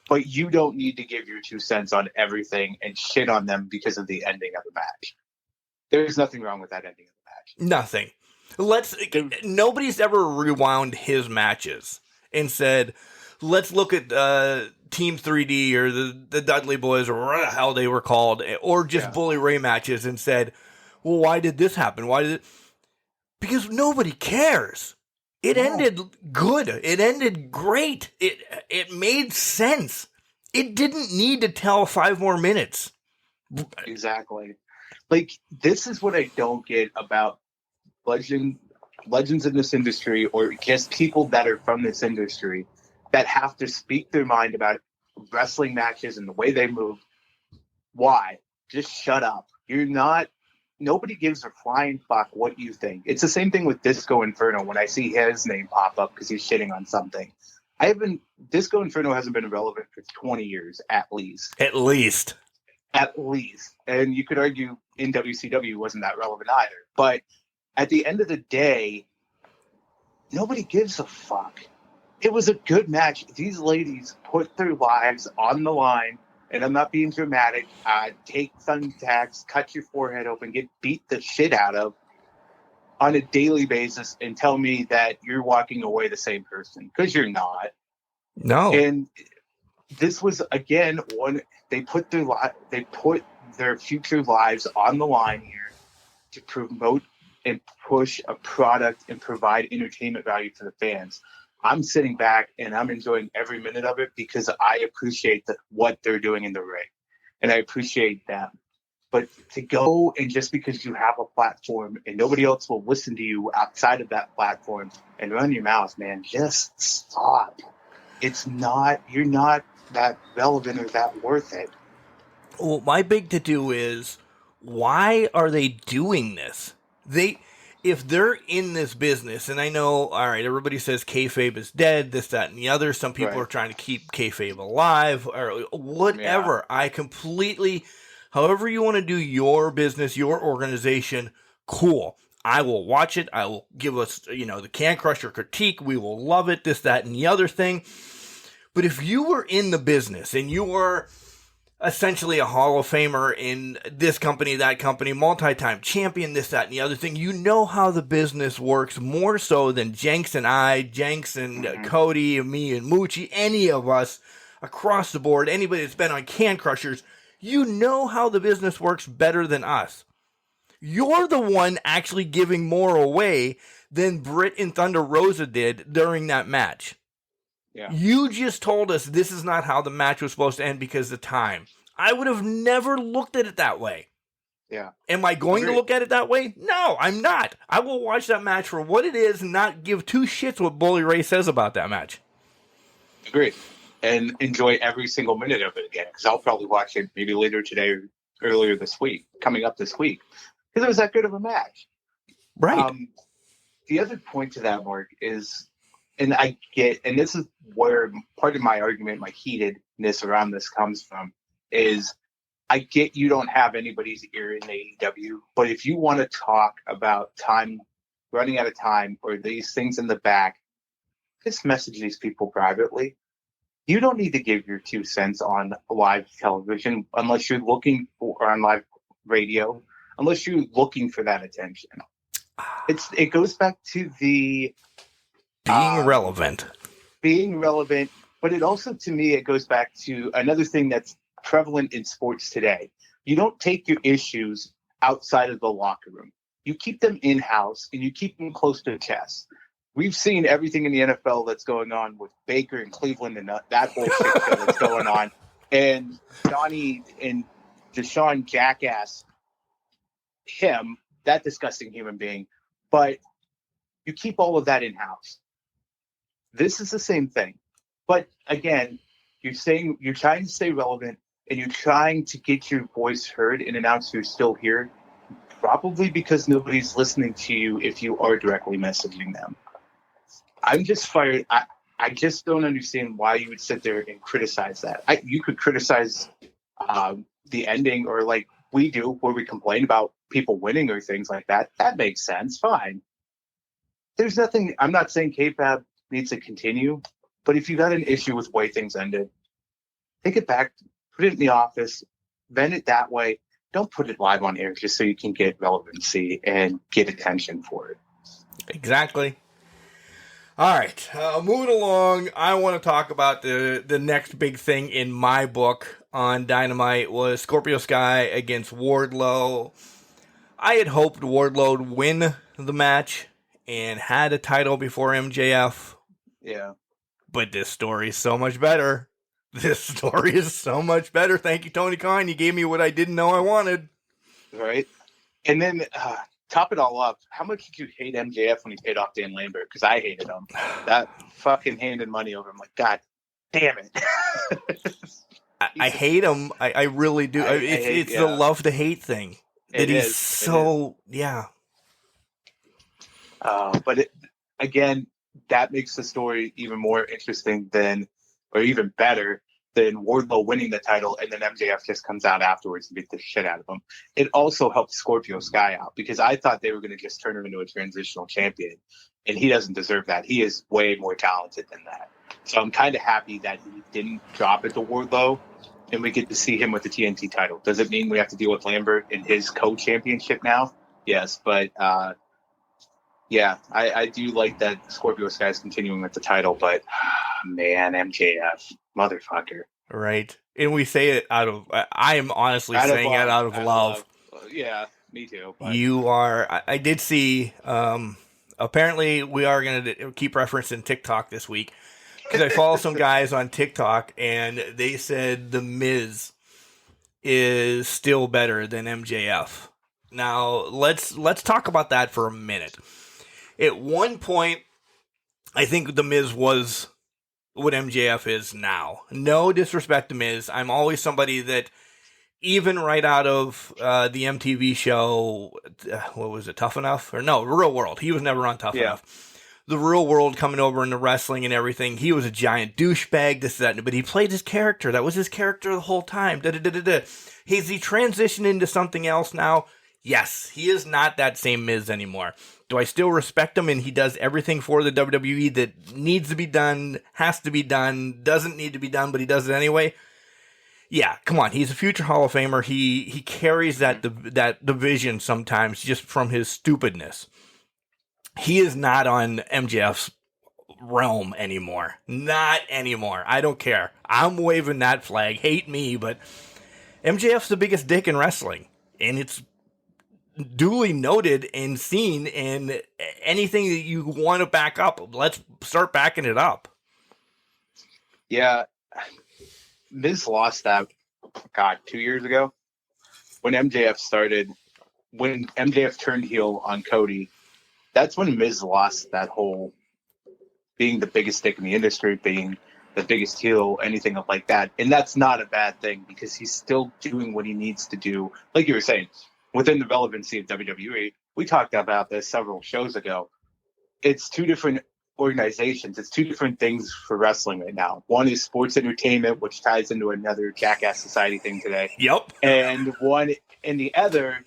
Speaker 3: but you don't need to give your 2 cents on everything and shit on them because of the ending of the match. There's nothing wrong with that ending of the match.
Speaker 2: Nothing. Nobody's ever rewound his matches and said, let's look at Team 3D or the Dudley Boys or whatever the hell they were called, or just Bully Ray matches and said, well, why did this happen? Because nobody cares. It ended good. It ended great. It made sense. It didn't need to tell 5 more minutes.
Speaker 3: Exactly. Like, this is what I don't get about legends in this industry, or just people that are from this industry that have to speak their mind about wrestling matches and the way they move. Why? Just shut up. Nobody gives a flying fuck what you think. It's the same thing with Disco Inferno when I see his name pop up because he's shitting on something. Disco Inferno hasn't been relevant for 20 years, at least.
Speaker 2: At least.
Speaker 3: And you could argue in WCW wasn't that relevant either. But at the end of the day, nobody gives a fuck. It was a good match. These ladies put their lives on the line, and I'm not being dramatic. Take thumbtacks, cut your forehead open, get beat the shit out of on a daily basis, and tell me that you're walking away the same person, because you're not.
Speaker 2: No.
Speaker 3: And this was, again, they put their future lives on the line here to promote and push a product and provide entertainment value for the fans. I'm sitting back and I'm enjoying every minute of it because I appreciate what they're doing in the ring, and I appreciate them. But to go and just because you have a platform and nobody else will listen to you outside of that platform and run your mouth, man, just stop. You're not that relevant or that worth it.
Speaker 2: Well, my big to-do is, why are they doing this? If they're in this business, and I know, all right, everybody says kayfabe is dead, this, that, and the other. Some people are trying to keep kayfabe alive, or whatever. Yeah. I completely, however you want to do your business, your organization, cool. I will watch it. I will give us, the Can Crusher critique. We will love it, this, that, and the other thing. But if you were in the business and you were essentially a Hall of Famer in this company, that company, multi-time champion, this, that, and the other thing, you know how the business works more so than Jenks and Cody, and me and Moochie, any of us across the board, anybody that's been on Can Crushers, you know how the business works better than us. You're the one actually giving more away than Britt and Thunder Rosa did during that match. Yeah. You just told us this is not how the match was supposed to end because of time. I would have never looked at it that way.
Speaker 3: Yeah.
Speaker 2: Am I going to look at it that way? No, I'm not. I will watch that match for what it is and not give 2 shits what Bully Ray says about that match.
Speaker 3: Agreed. And enjoy every single minute of it again, because I'll probably watch it maybe later today or earlier this week, coming up this week, because it was that good of a match.
Speaker 2: Right.
Speaker 3: The other point to that, Mark, is, and this is where part of my argument, my heatedness around this comes from, is I get you don't have anybody's ear in AEW, but if you want to talk about time, running out of time, or these things in the back, just message these people privately. You don't need to give your 2 cents on live television unless you're looking for, or on live radio, unless you're looking for that attention. It goes back to the
Speaker 2: being relevant,
Speaker 3: but it also, to me, it goes back to another thing that's prevalent in sports today. You don't take your issues outside of the locker room. You keep them in-house and you keep them close to the chest. We've seen everything in the NFL that's going on with Baker and Cleveland and that whole shit show that's going on. And Johnny and Deshaun jackass him, that disgusting human being. But you keep all of that in-house. This is the same thing. But again, you're trying to stay relevant and you're trying to get your voice heard and announce you're still here, probably because nobody's listening to you if you are directly messaging them. I'm just fired. I just don't understand why you would sit there and criticize that. You could criticize the ending, or like we do, where we complain about people winning or things like that. That makes sense. Fine. There's nothing. I'm not saying K-Fab needs to continue, but if you got an issue with the way things ended, take it back, put it in the office, vent it that way. Don't put it live on air just so you can get relevancy and get attention for it.
Speaker 2: Exactly. All right, moving along, I want to talk about the next big thing in my book on Dynamite was Scorpio Sky against Wardlow. I had hoped Wardlow would win the match and had a title before MJF.
Speaker 3: Yeah.
Speaker 2: But this story is so much better. This story is so much better. Thank you, Tony Khan. You gave me what I didn't know I wanted.
Speaker 3: Right. And then... top it all up, how much did you hate MJF when he paid off Dan Lambert? Because I hated him. That fucking handed money over. I'm like, God damn it.
Speaker 2: I hate him. I really do. It's the love to hate thing. That he's so, yeah.
Speaker 3: But again, that makes the story even more interesting or even better than Wardlow winning the title and then MJF just comes out afterwards and beat the shit out of him. It also helped Scorpio Sky out because I thought they were going to just turn him into a transitional champion, and he doesn't deserve that. He is way more talented than that. So I'm kind of happy that he didn't drop it to Wardlow, and we get to see him with the TNT title. Does it mean we have to deal with Lambert in his co-championship now? Yes, but yeah, I do like that Scorpio Sky is continuing with the title, but man, MJF, motherfucker.
Speaker 2: Right. And we say it I am honestly saying it out of love.
Speaker 3: Yeah, me too. But.
Speaker 2: You are, I did see, apparently we are going to keep referencing TikTok this week because I follow some guys on TikTok and they said The Miz is still better than MJF. Now, let's talk about that for a minute. At one point, I think The Miz was what MJF is now. No disrespect to Miz. I'm always somebody that, even right out of the MTV show, what was it, Tough Enough? Or no, Real World. He was never on Tough Enough. The Real World coming over into wrestling and everything. He was a giant douchebag, this, that, but he played his character. That was his character the whole time. Has he transitioned into something else now? Yes, he is not that same Miz anymore. Do I still respect him and he does everything for the WWE that needs to be done, has to be done, doesn't need to be done, but he does it anyway? Yeah, come on. He's a future Hall of Famer. He carries that division sometimes just from his stupidness. He is not on MJF's realm anymore. Not anymore. I don't care. I'm waving that flag. Hate me, but MJF's the biggest dick in wrestling. And it's duly noted and seen, and anything that you want to back up, let's start backing it up.
Speaker 3: Yeah. Miz lost that, 2 years ago when MJF started, when MJF turned heel on Cody. That's when Miz lost that whole being the biggest dick in the industry, being the biggest heel, anything like that. And that's not a bad thing because he's still doing what he needs to do. Like you were saying, within the relevancy of WWE, we talked about this several shows ago. It's two different organizations. It's two different things for wrestling right now. One is sports entertainment, which ties into another Jackass Society thing today.
Speaker 2: Yep.
Speaker 3: And the other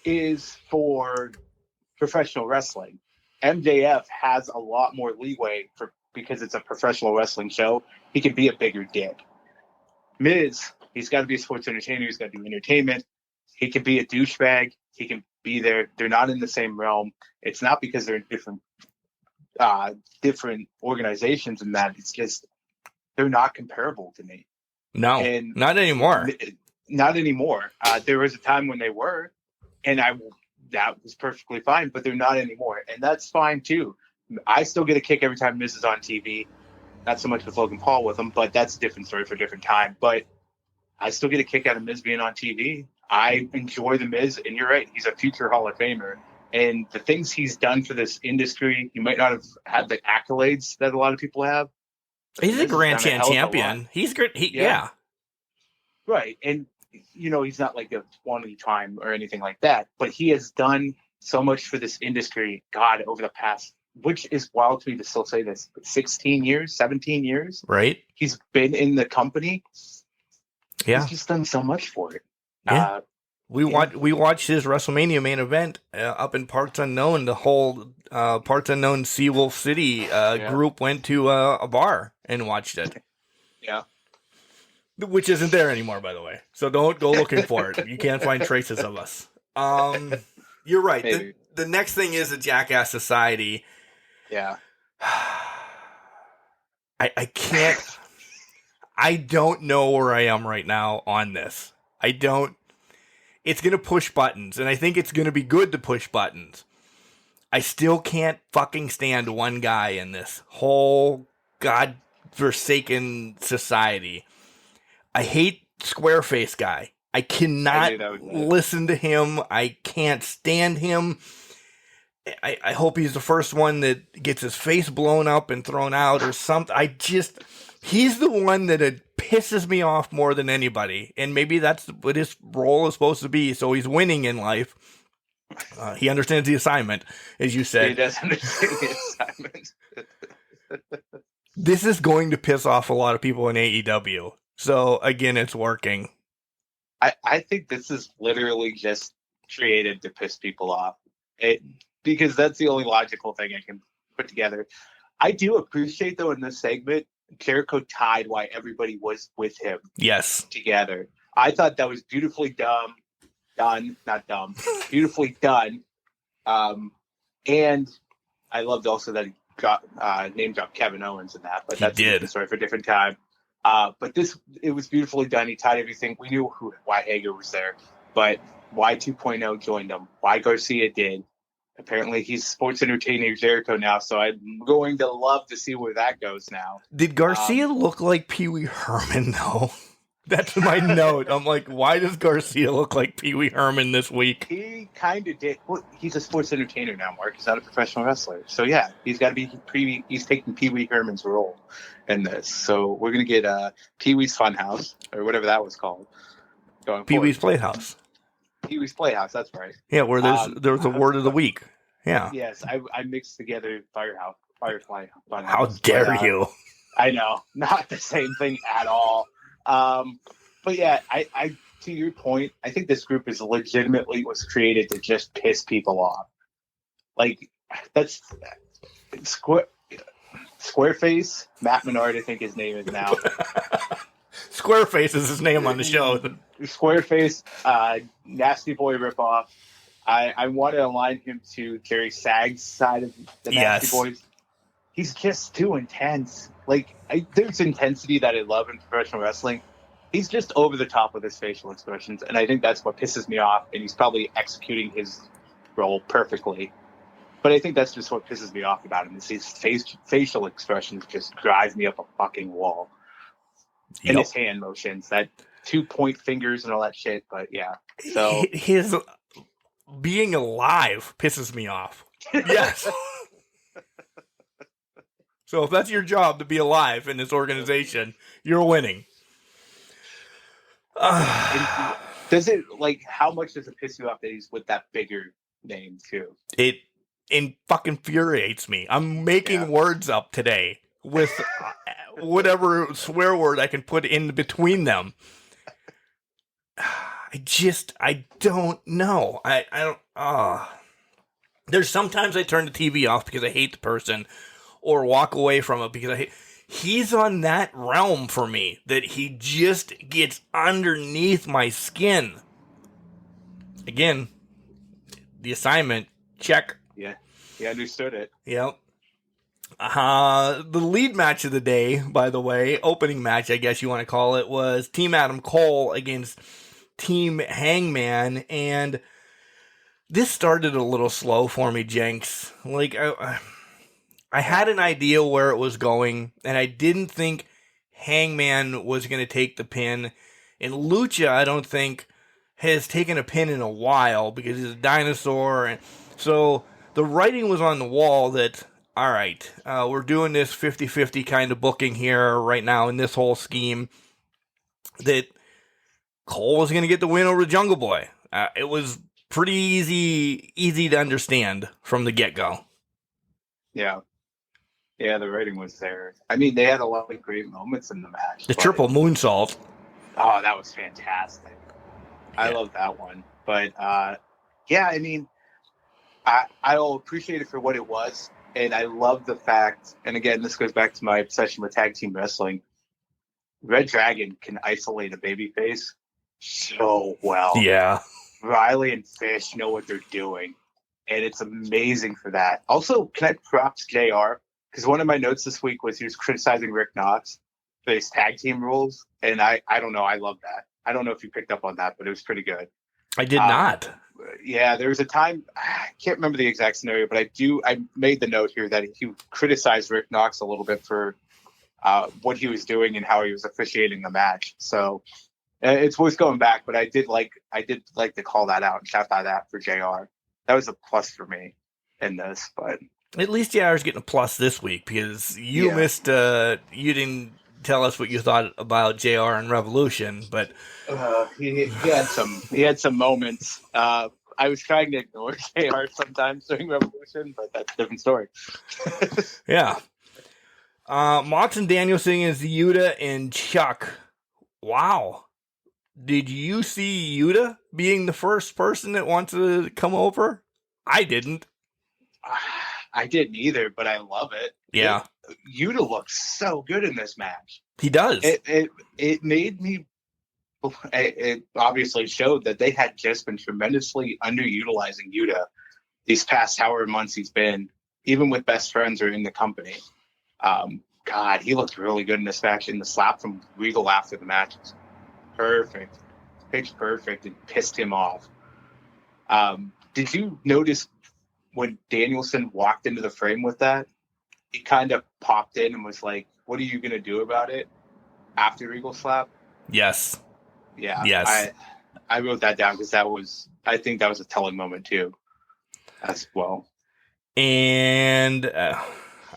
Speaker 3: is for professional wrestling. MJF has a lot more leeway because it's a professional wrestling show. He can be a bigger dick. Miz, he's got to be a sports entertainer. He's got to do entertainment. He can be a douchebag. He can be there. They're not in the same realm. It's not because they're in different organizations and that. It's just they're not comparable to me.
Speaker 2: No, and not anymore.
Speaker 3: Not anymore. There was a time when they were, and that was perfectly fine, but they're not anymore. And that's fine too. I still get a kick every time Miz is on TV. Not so much with Logan Paul with him, but that's a different story for a different time. But I still get a kick out of Miz being on TV. I enjoy the Miz, and you're right. He's a future Hall of Famer. And the things he's done for this industry, he might not have had the accolades that a lot of people have.
Speaker 2: He's a Grand champion. He's great. Yeah.
Speaker 3: Right. And, he's not like a one-time or anything like that, but he has done so much for this industry, God, over the past, which is wild to me to still say this, 16 years, 17 years.
Speaker 2: Right.
Speaker 3: He's been in the company.
Speaker 2: Yeah.
Speaker 3: He's just done so much for it.
Speaker 2: Yeah. We watched his WrestleMania main event up in Parts Unknown. The whole Parts Unknown Seawolf City group went to a bar and watched it.
Speaker 3: Yeah.
Speaker 2: Which isn't there anymore, by the way. So don't go looking for it. You can't find traces of us. You're right. The next thing is a Jackass Society.
Speaker 3: Yeah.
Speaker 2: I can't. I don't know where I am right now on this. It's going to push buttons, and I think it's going to be good to push buttons. I still can't fucking stand one guy in this whole godforsaken society. I hate Squareface guy. I cannot listen to him. I can't stand him. I hope he's the first one that gets his face blown up and thrown out or something. He's the one that pisses me off more than anybody. And maybe that's what his role is supposed to be. So he's winning in life. He understands the assignment, as you said.
Speaker 3: He does understand the assignment.
Speaker 2: This is going to piss off a lot of people in AEW. So, again, it's working.
Speaker 3: I think this is literally just created to piss people off. Because that's the only logical thing I can put together. I do appreciate, though, in this segment, Jericho tied why everybody was with him.
Speaker 2: Yes.
Speaker 3: Together. I thought that was beautifully beautifully done. And I loved also that he got name dropped Kevin Owens in that, but that's a different story for a different time. But it was beautifully done. He tied everything. We knew why Hager was there, but why 2.0 joined him, why Garcia did. Apparently he's sports entertainer Jericho now, so I'm going to love to see where that goes now.
Speaker 2: Did Garcia look like Pee Wee Herman, though? That's my note. I'm like, why does Garcia look like Pee Wee Herman this week?
Speaker 3: He kind of did. Well, he's a sports entertainer now, Mark. He's not a professional wrestler. So, yeah, he's got to be he's taking Pee Wee Herman's role in this. So we're going to get Pee Wee's Funhouse, or whatever that was called.
Speaker 2: Pee Wee's Playhouse.
Speaker 3: Pee Wee's Playhouse, that's right.
Speaker 2: Yeah, where there's a word of the week. Yeah.
Speaker 3: Yes, I mixed together Firefly. Funhouse.
Speaker 2: How dare you?
Speaker 3: I know, not the same thing at all. But yeah, I to your point, I think this group is legitimately was created to just piss people off. Like that's Squareface, Matt Menard, I think his name is now.
Speaker 2: Squareface is his name on the show.
Speaker 3: Squareface, Nasty Boy ripoff. I want to align him to Jerry Sag's side of the Nasty Boys. He's just too intense. Like, there's intensity that I love in professional wrestling. He's just over the top with his facial expressions, and I think that's what pisses me off, and he's probably executing his role perfectly. But I think that's just what pisses me off about him, is his facial expressions just drive me up a fucking wall.
Speaker 2: Yep.
Speaker 3: And his hand motions, that 2-point fingers and all that shit, but yeah. So
Speaker 2: his being alive pisses me off. Yes. So if that's your job to be alive in this organization, you're winning.
Speaker 3: Does it, like, how much does it piss you off that he's with that bigger name too?
Speaker 2: It fucking infuriates me. I'm making words up today with whatever swear word I can put in between them. I don't know. I don't, there's sometimes I turn the TV off because I hate the person or walk away from it because he's on that realm for me that he just gets underneath my skin. Again, the assignment, check.
Speaker 3: Yeah, he understood it.
Speaker 2: Yep. The lead match of the day, by the way, opening match, I guess you want to call it, was Team Adam Cole against Team Hangman, and this started a little slow for me, Jenks. Like, I had an idea where it was going, and I didn't think Hangman was going to take the pin, and Lucha, I don't think, has taken a pin in a while because he's a dinosaur, and so the writing was on the wall that, all right, we're doing this 50-50 kind of booking here right now in this whole scheme, that Cole was going to get the win over Jungle Boy. It was pretty easy to understand from the get-go.
Speaker 3: Yeah. Yeah, the rating was there. I mean, they had a lot of great moments in the match.
Speaker 2: The triple moonsault.
Speaker 3: Oh, that was fantastic. I love that one. But, yeah, I mean, I'll appreciate it for what it was. And I love the fact, and again, this goes back to my obsession with tag team wrestling. Red Dragon can isolate a babyface so well.
Speaker 2: Yeah.
Speaker 3: Riley and Fish know what they're doing. And it's amazing for that. Also, can I props JR? Because one of my notes this week was he was criticizing Rick Knox for his tag team rules. And I don't know. I love that. I don't know if you picked up on that, but it was pretty good.
Speaker 2: I did not.
Speaker 3: Yeah, there was a time, I can't remember the exact scenario, but I made the note here that he criticized Rick Knox a little bit for what he was doing and how he was officiating the match. So it's worth going back, but I did like to call that out and shout that out for JR. That was a plus for me in this, but
Speaker 2: at least JR's getting a plus this week because you missed, you didn't tell us what you thought about JR and Revolution, but
Speaker 3: he had some moments. I was trying to ignore JR sometimes during Revolution, but that's a different story.
Speaker 2: Yeah. Mox and Danielson is Yuta and Chuck. Wow. Did you see Yuta being the first person that wants to come over? I didn't.
Speaker 3: I didn't either, but I love it.
Speaker 2: Yeah.
Speaker 3: Yuta looks so good in this match.
Speaker 2: He does.
Speaker 3: It made me. It obviously showed that they had just been tremendously underutilizing Yuta these past however months he's been, even with best friends or in the company. God, he looked really good in this match. And the slap from Regal after the match was perfect, pitch perfect, and pissed him off. Did you notice when Danielson walked into the frame with that? He kind of popped in and was like, "What are you going to do about it?" After Regal slap.
Speaker 2: Yes.
Speaker 3: Yeah.
Speaker 2: Yes.
Speaker 3: I wrote that down because I think that was a telling moment too, as well.
Speaker 2: And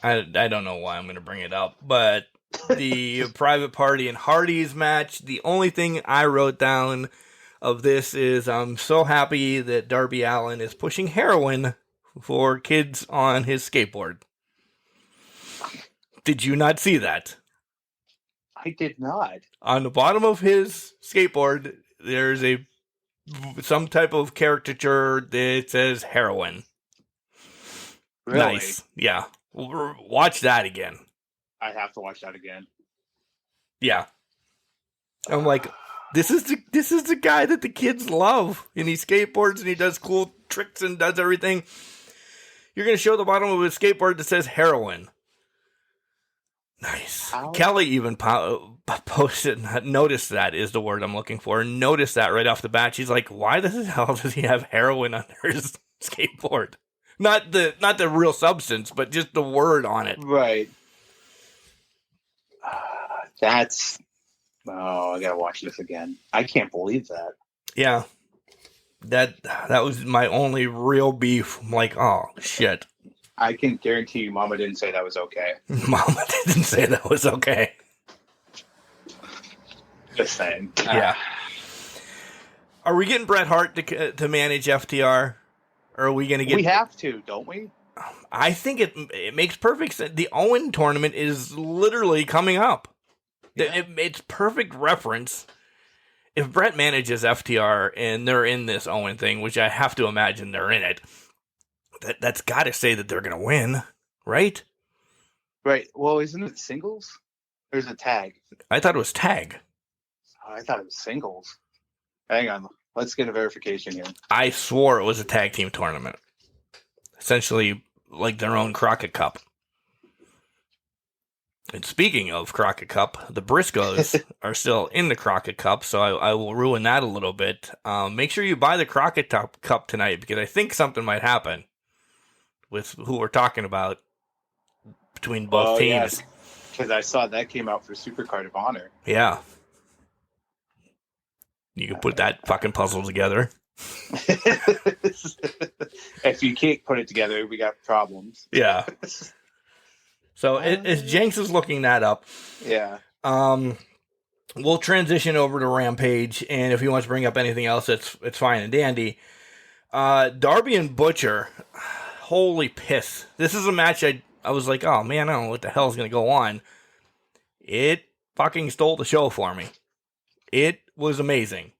Speaker 2: I don't know why I'm going to bring it up, but the Private Party and Hardy's match, the only thing I wrote down of this is I'm so happy that Darby Allin is pushing heroin for kids on his skateboard. Did you not see that?
Speaker 3: I did not.
Speaker 2: On the bottom of his skateboard, there's some type of caricature that says heroin.
Speaker 3: Really?
Speaker 2: Nice. Yeah. Watch that again.
Speaker 3: I have to watch that again.
Speaker 2: Yeah. I'm like, this is the guy that the kids love. And he skateboards and he does cool tricks and does everything. You're going to show the bottom of his skateboard that says heroin. Nice.
Speaker 3: How?
Speaker 2: Kelly even posted, noticed that is the word I'm looking for. Noticed that right off the bat. She's like, why the hell does he have heroin under his skateboard? Not the real substance, but just the word on it.
Speaker 3: Right. I gotta watch this again. I can't believe that.
Speaker 2: Yeah. That was my only real beef. I'm like, oh, shit.
Speaker 3: I can guarantee you Mama didn't say that was okay.
Speaker 2: Mama didn't say that was okay.
Speaker 3: Just saying.
Speaker 2: Yeah. Are we getting Bret Hart to manage FTR? Or are we going to get...
Speaker 3: We have to, don't we?
Speaker 2: I think it makes perfect sense. The Owen tournament is literally coming up. Yeah. It's perfect reference. If Brett manages FTR and they're in this Owen thing, which I have to imagine they're in it, that's got to say that they're going to win, right?
Speaker 3: Right. Well, isn't it singles? Or is it tag?
Speaker 2: I thought it was tag.
Speaker 3: Oh, I thought it was singles. Hang on. Let's get a verification here.
Speaker 2: I swore it was a tag team tournament. Essentially, like their own Crockett Cup. And speaking of Crockett Cup, the Briscoes are still in the Crockett Cup, so I will ruin that a little bit. Make sure you buy the Crockett Cup tonight, because I think something might happen with who we're talking about between both teams.
Speaker 3: Because I saw that came out for Supercard of Honor.
Speaker 2: Yeah. You can put that fucking puzzle together.
Speaker 3: If you can't put it together, we got problems.
Speaker 2: Yeah. So as Jenks is looking that up,
Speaker 3: yeah.
Speaker 2: We'll transition over to Rampage, and if he wants to bring up anything else, it's fine and dandy. Darby and Butcher, holy piss! This is a match I was like, oh man, I don't know what the hell is going to go on. It fucking stole the show for me. It was amazing.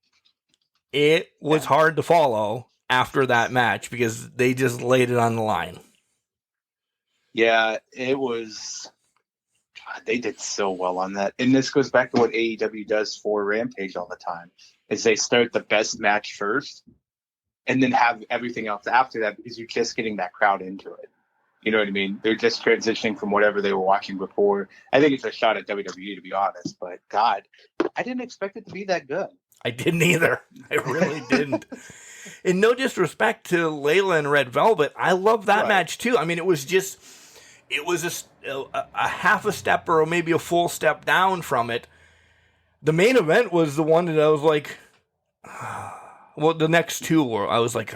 Speaker 2: It was hard to follow after that match because they just laid it on the line.
Speaker 3: Yeah, it was. God, they did so well on that. And this goes back to what AEW does for Rampage all the time, is they start the best match first and then have everything else after that, because you're just getting that crowd into it. You know what I mean? They're just transitioning from whatever they were watching before. I think it's a shot at WWE, to be honest. But, God, I didn't expect it to be that good.
Speaker 2: I didn't either. I really didn't. And no disrespect to Layla and Red Velvet, I love that match too. I mean, it was a half a step or maybe a full step down from it. The main event was the one that I was like, well, the next two were, I was like,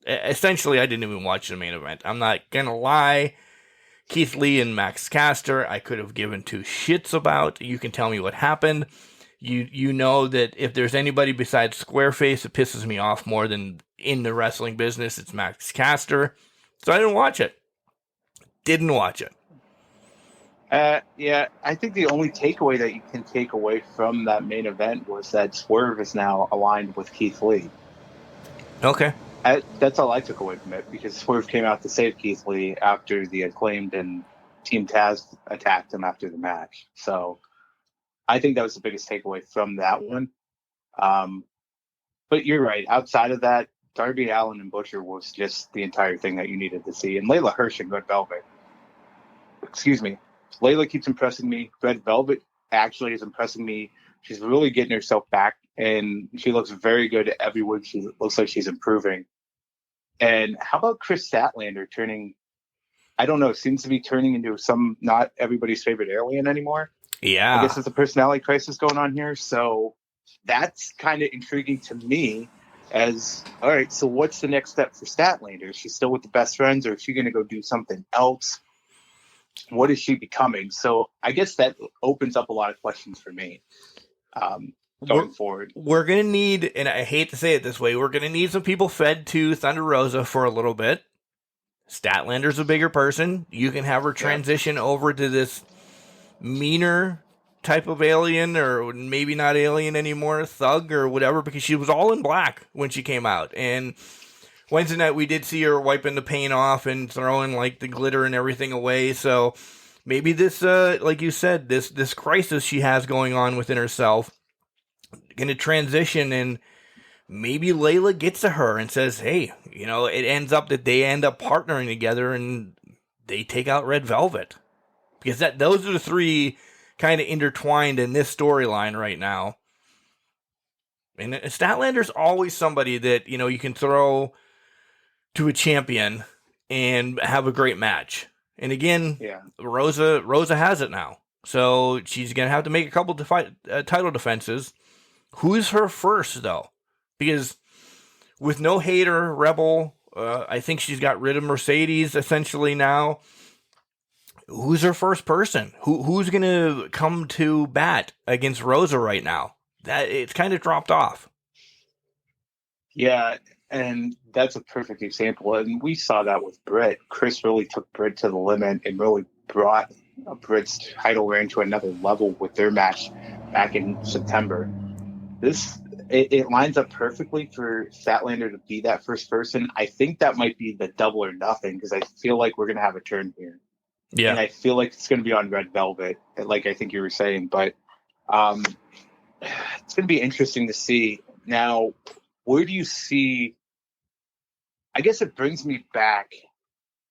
Speaker 2: essentially, I didn't even watch the main event. I'm not going to lie. Keith Lee and Max Caster, I could have given two shits about. You can tell me what happened. You know that if there's anybody besides Squareface that pisses me off more than in the wrestling business, it's Max Caster. So I didn't watch it. Didn't watch it.
Speaker 3: Yeah, I think the only takeaway that you can take away from that main event was that Swerve is now aligned with Keith Lee.
Speaker 2: Okay.
Speaker 3: That's all I took away from it, because Swerve came out to save Keith Lee after the Acclaimed and Team Taz attacked him after the match. So I think that was the biggest takeaway from that one. But you're right. Outside of that, Darby Allin and Butcher was just the entire thing that you needed to see. And Layla Hirsch and Red Velvet. Excuse me. Layla keeps impressing me. Red Velvet actually is impressing me. She's really getting herself back, and she looks very good every week. She looks like she's improving. And how about Chris Statlander turning, I don't know, seems to be turning into some not everybody's favorite alien anymore.
Speaker 2: Yeah.
Speaker 3: I guess there's a personality crisis going on here. So that's kind of intriguing to me as, all right, so what's the next step for Statlander? Is she still with the best friends, or is she going to go do something else? What is she becoming? So I guess that opens up a lot of questions for me going forward.
Speaker 2: We're going to need, and I hate to say it this way, we're going to need some people fed to Thunder Rosa for a little bit. Statlander's a bigger person. You can have her transition over to this meaner type of alien, or maybe not alien anymore, thug or whatever, because she was all in black when she came out. And Wednesday night we did see her wiping the paint off and throwing like the glitter and everything away. So maybe this, like you said, this crisis she has going on within herself, going to transition, and maybe Layla gets to her and says, hey, you know, it ends up that they end up partnering together and they take out Red Velvet. Because those are the three kind of intertwined in this storyline right now. And Statlander's always somebody that, you know, you can throw to a champion and have a great match. And again, Rosa has it now. So she's going to have to make a couple title defenses. Who's her first, though? Because with no hater, Rebel, I think she's got rid of Mercedes essentially now. Who's her first person? Who's going to come to bat against Rosa right now? That it's kind of dropped off.
Speaker 3: Yeah, And that's a perfect example. And we saw that with Britt. Chris really took Britt to the limit and really brought Britt's title reign to another level with their match back in September. It lines up perfectly for Statlander to be that first person. I think that might be the double or nothing, because I feel like we're going to have a turn here.
Speaker 2: Yeah.
Speaker 3: And I feel like it's going to be on Red Velvet, like I think you were saying. But it's going to be interesting to see. Now, where do you see... I guess it brings me back.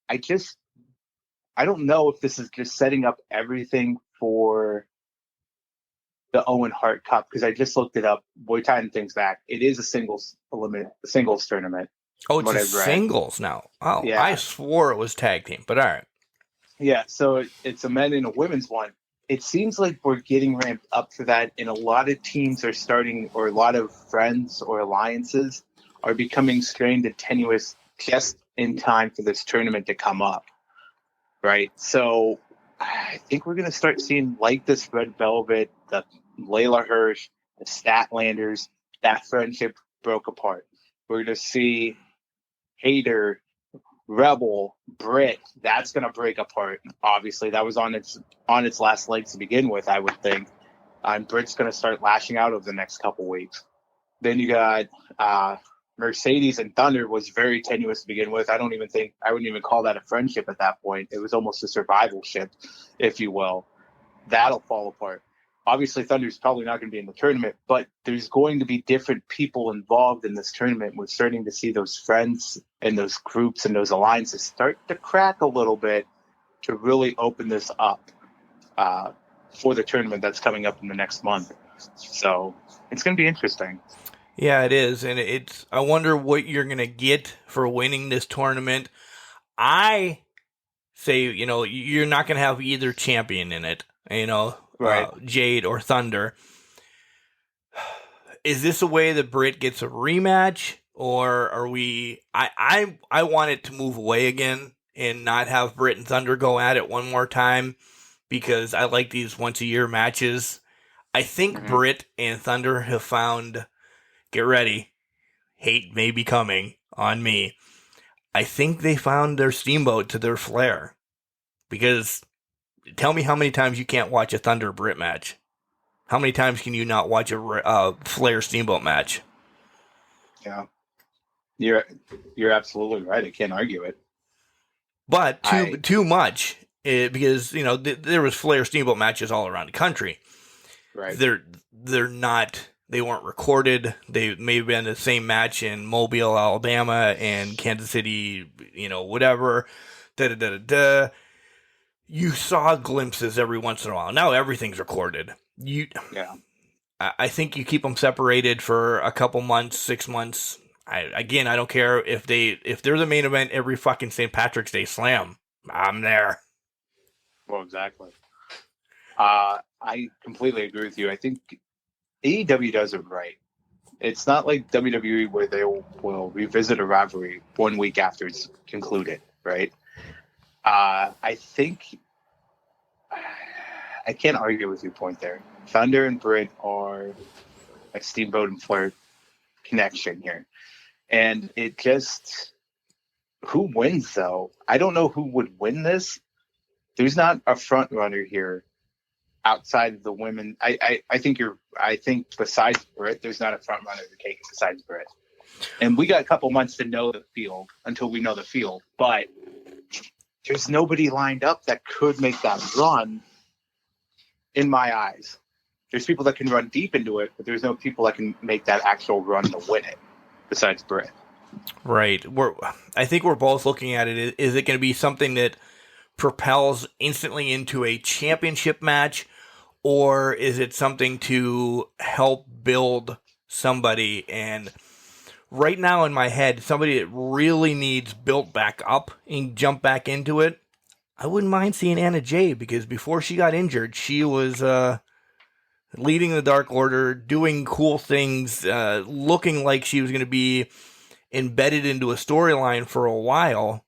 Speaker 3: I don't know if this is just setting up everything for the Owen Hart Cup, because I just looked it up. We're tying things back. It is a singles tournament.
Speaker 2: Oh, it's a singles now. Oh,
Speaker 3: yeah.
Speaker 2: I swore it was tag team, but all right.
Speaker 3: Yeah, so it's a men and a women's one. It seems like we're getting ramped up for that, and a lot of teams are starting, or a lot of friends or alliances are becoming strained and tenuous just in time for this tournament to come up, right? So I think we're going to start seeing, like this Red Velvet, the Layla Hirsch, the Statlanders, that friendship broke apart. We're going to see Hater, Rebel, Britt, that's going to break apart. Obviously, that was on its last legs to begin with, I would think. And Britt's going to start lashing out over the next couple weeks. Then you got Mercedes and Thunder was very tenuous to begin with. I wouldn't even call that a friendship at that point. It was almost a survival ship, if you will. That'll fall apart. Obviously, Thunder's probably not going to be in the tournament, but there's going to be different people involved in this tournament. We're starting to see those friends and those groups and those alliances start to crack a little bit to really open this up for the tournament that's coming up in the next month. So it's going to be interesting.
Speaker 2: Yeah, it is, and I wonder what you're going to get for winning this tournament. I say, you're not going to have either champion in it,
Speaker 3: right.
Speaker 2: Jade or Thunder. Is this a way that Britt gets a rematch, or are we... I want it to move away again and not have Britt and Thunder go at it one more time, because I like these once-a-year matches. I think Britt and Thunder have found... Get ready. Hate may be coming on me. I think they found their steamboat to their flair. Because tell me how many times you can't watch a Thunder Britt match. How many times can you not watch a Flair Steamboat match?
Speaker 3: Yeah. You're absolutely right. I can't argue it.
Speaker 2: But too much. Because, there was Flair Steamboat matches all around the country.
Speaker 3: Right.
Speaker 2: They're not... They weren't recorded. They may have been the same match in Mobile, Alabama, and Kansas City, whatever. You saw glimpses every once in a while. Now everything's recorded. I think you keep them separated for a couple months, 6 months. I don't care if they're the main event every fucking St. Patrick's Day Slam. I'm there.
Speaker 3: Well, exactly. I completely agree with you. I think AEW does it right. It's not like WWE where they will revisit a rivalry 1 week after it's concluded, right? I think I can't argue with your point there. Thunder and Britt are a Steamboat and Flair connection here. And it just... Who wins, though? I don't know who would win this. There's not a front runner here outside of the women. I think besides Britt, there's not a front runner to take it besides Britt. And we got a couple months to know the field until we know the field. But there's nobody lined up that could make that run in my eyes. There's people that can run deep into it, but there's no people that can make that actual run to win it besides Britt.
Speaker 2: Right. I think we're both looking at it. Is it going to be something that propels instantly into a championship match, or is it something to help build somebody? And right now in my head, somebody that really needs built back up and jump back into it, I wouldn't mind seeing Anna Jay, because before she got injured, she was leading the Dark Order, doing cool things, looking like she was going to be embedded into a storyline for a while.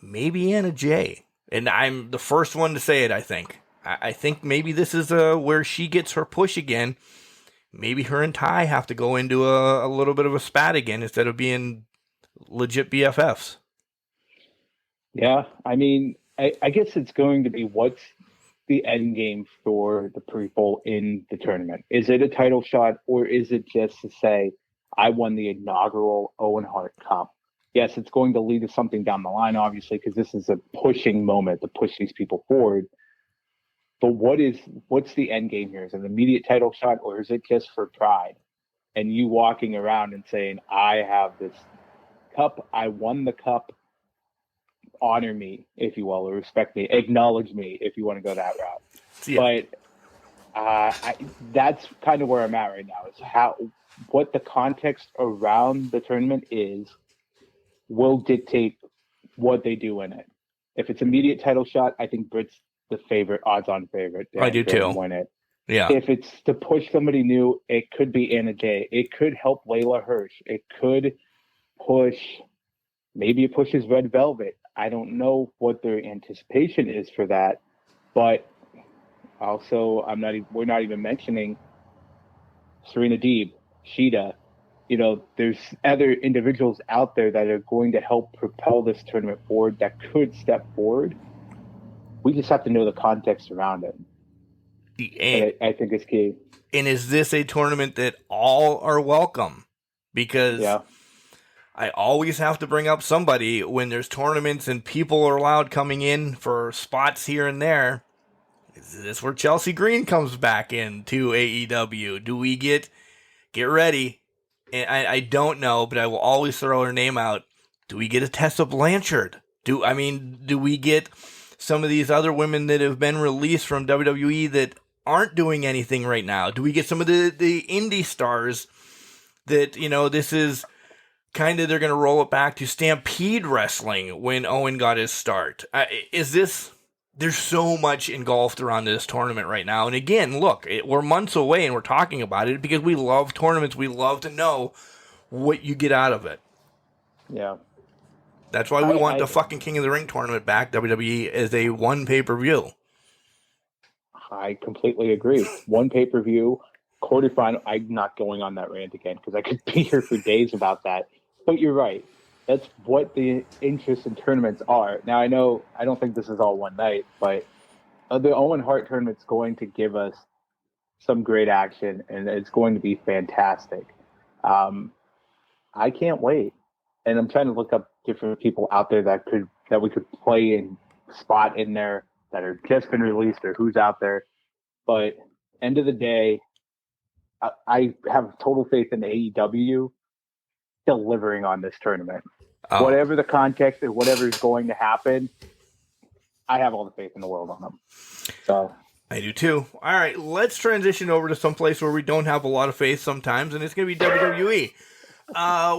Speaker 2: Maybe Anna Jay. And I'm the first one to say it, I think. I think maybe this is where she gets her push again. Maybe her and Ty have to go into a little bit of a spat again instead of being legit BFFs.
Speaker 6: Yeah, I mean, I guess it's going to be what's the end game for the people in the tournament. Is it a title shot, or is it just to say, I won the inaugural Owen Hart Cup? Yes, it's going to lead to something down the line, obviously, because this is a pushing moment to push these people forward. But what's the end game here? Is it an immediate title shot, or is it just for pride? And you walking around and saying, I have this cup, I won the cup, honor me, if you will, or respect me, acknowledge me, if you want to go that route. Yeah. But that's kind of where I'm at right now, is what the context around the tournament is will dictate what they do in it. If it's immediate title shot, I think Britt's the favorite, odds-on favorite.
Speaker 2: I do too.
Speaker 6: Win it.
Speaker 2: Yeah.
Speaker 6: If it's to push somebody new, it could be Anna Jay. It could help Layla Hirsch. It could push, maybe it pushes Red Velvet. I don't know what their anticipation is for that, but also we're not even mentioning Serena Deeb, Sheeta. You know, there's other individuals out there that are going to help propel this tournament forward that could step forward. We just have to know the context around it. And I think it's key.
Speaker 2: And is this a tournament that all are welcome? Because I always have to bring up somebody when there's tournaments and people are allowed coming in for spots here and there. Is this where Chelsea Green comes back into AEW? Do we get ready? And I don't know, but I will always throw her name out. Do we get a Tessa Blanchard? Do we get some of these other women that have been released from WWE that aren't doing anything right now? Do we get some of the indie stars that, this is kind of, they're going to roll it back to Stampede Wrestling when Owen got his start? There's so much engulfed around this tournament right now. And again, look, we're months away and we're talking about it because we love tournaments. We love to know what you get out of it.
Speaker 6: Yeah.
Speaker 2: That's why we want the fucking King of the Ring tournament back, WWE, as a one pay-per-view.
Speaker 6: I completely agree. One pay-per-view, quarterfinal. I'm not going on that rant again because I could be here for days about that. But you're right. That's what the interest in tournaments are. Now, I don't think this is all one night, but the Owen Hart tournament's going to give us some great action, and it's going to be fantastic. I can't wait. And I'm trying to look up different people out there that we could play and spot in there that are just been released or who's out there. But end of the day, I have total faith in AEW delivering on this tournament. Oh. Whatever the context and whatever is going to happen, I have all the faith in the world on them. So
Speaker 2: I do too. All right, let's transition over to some place where we don't have a lot of faith sometimes, and it's going to be WWE.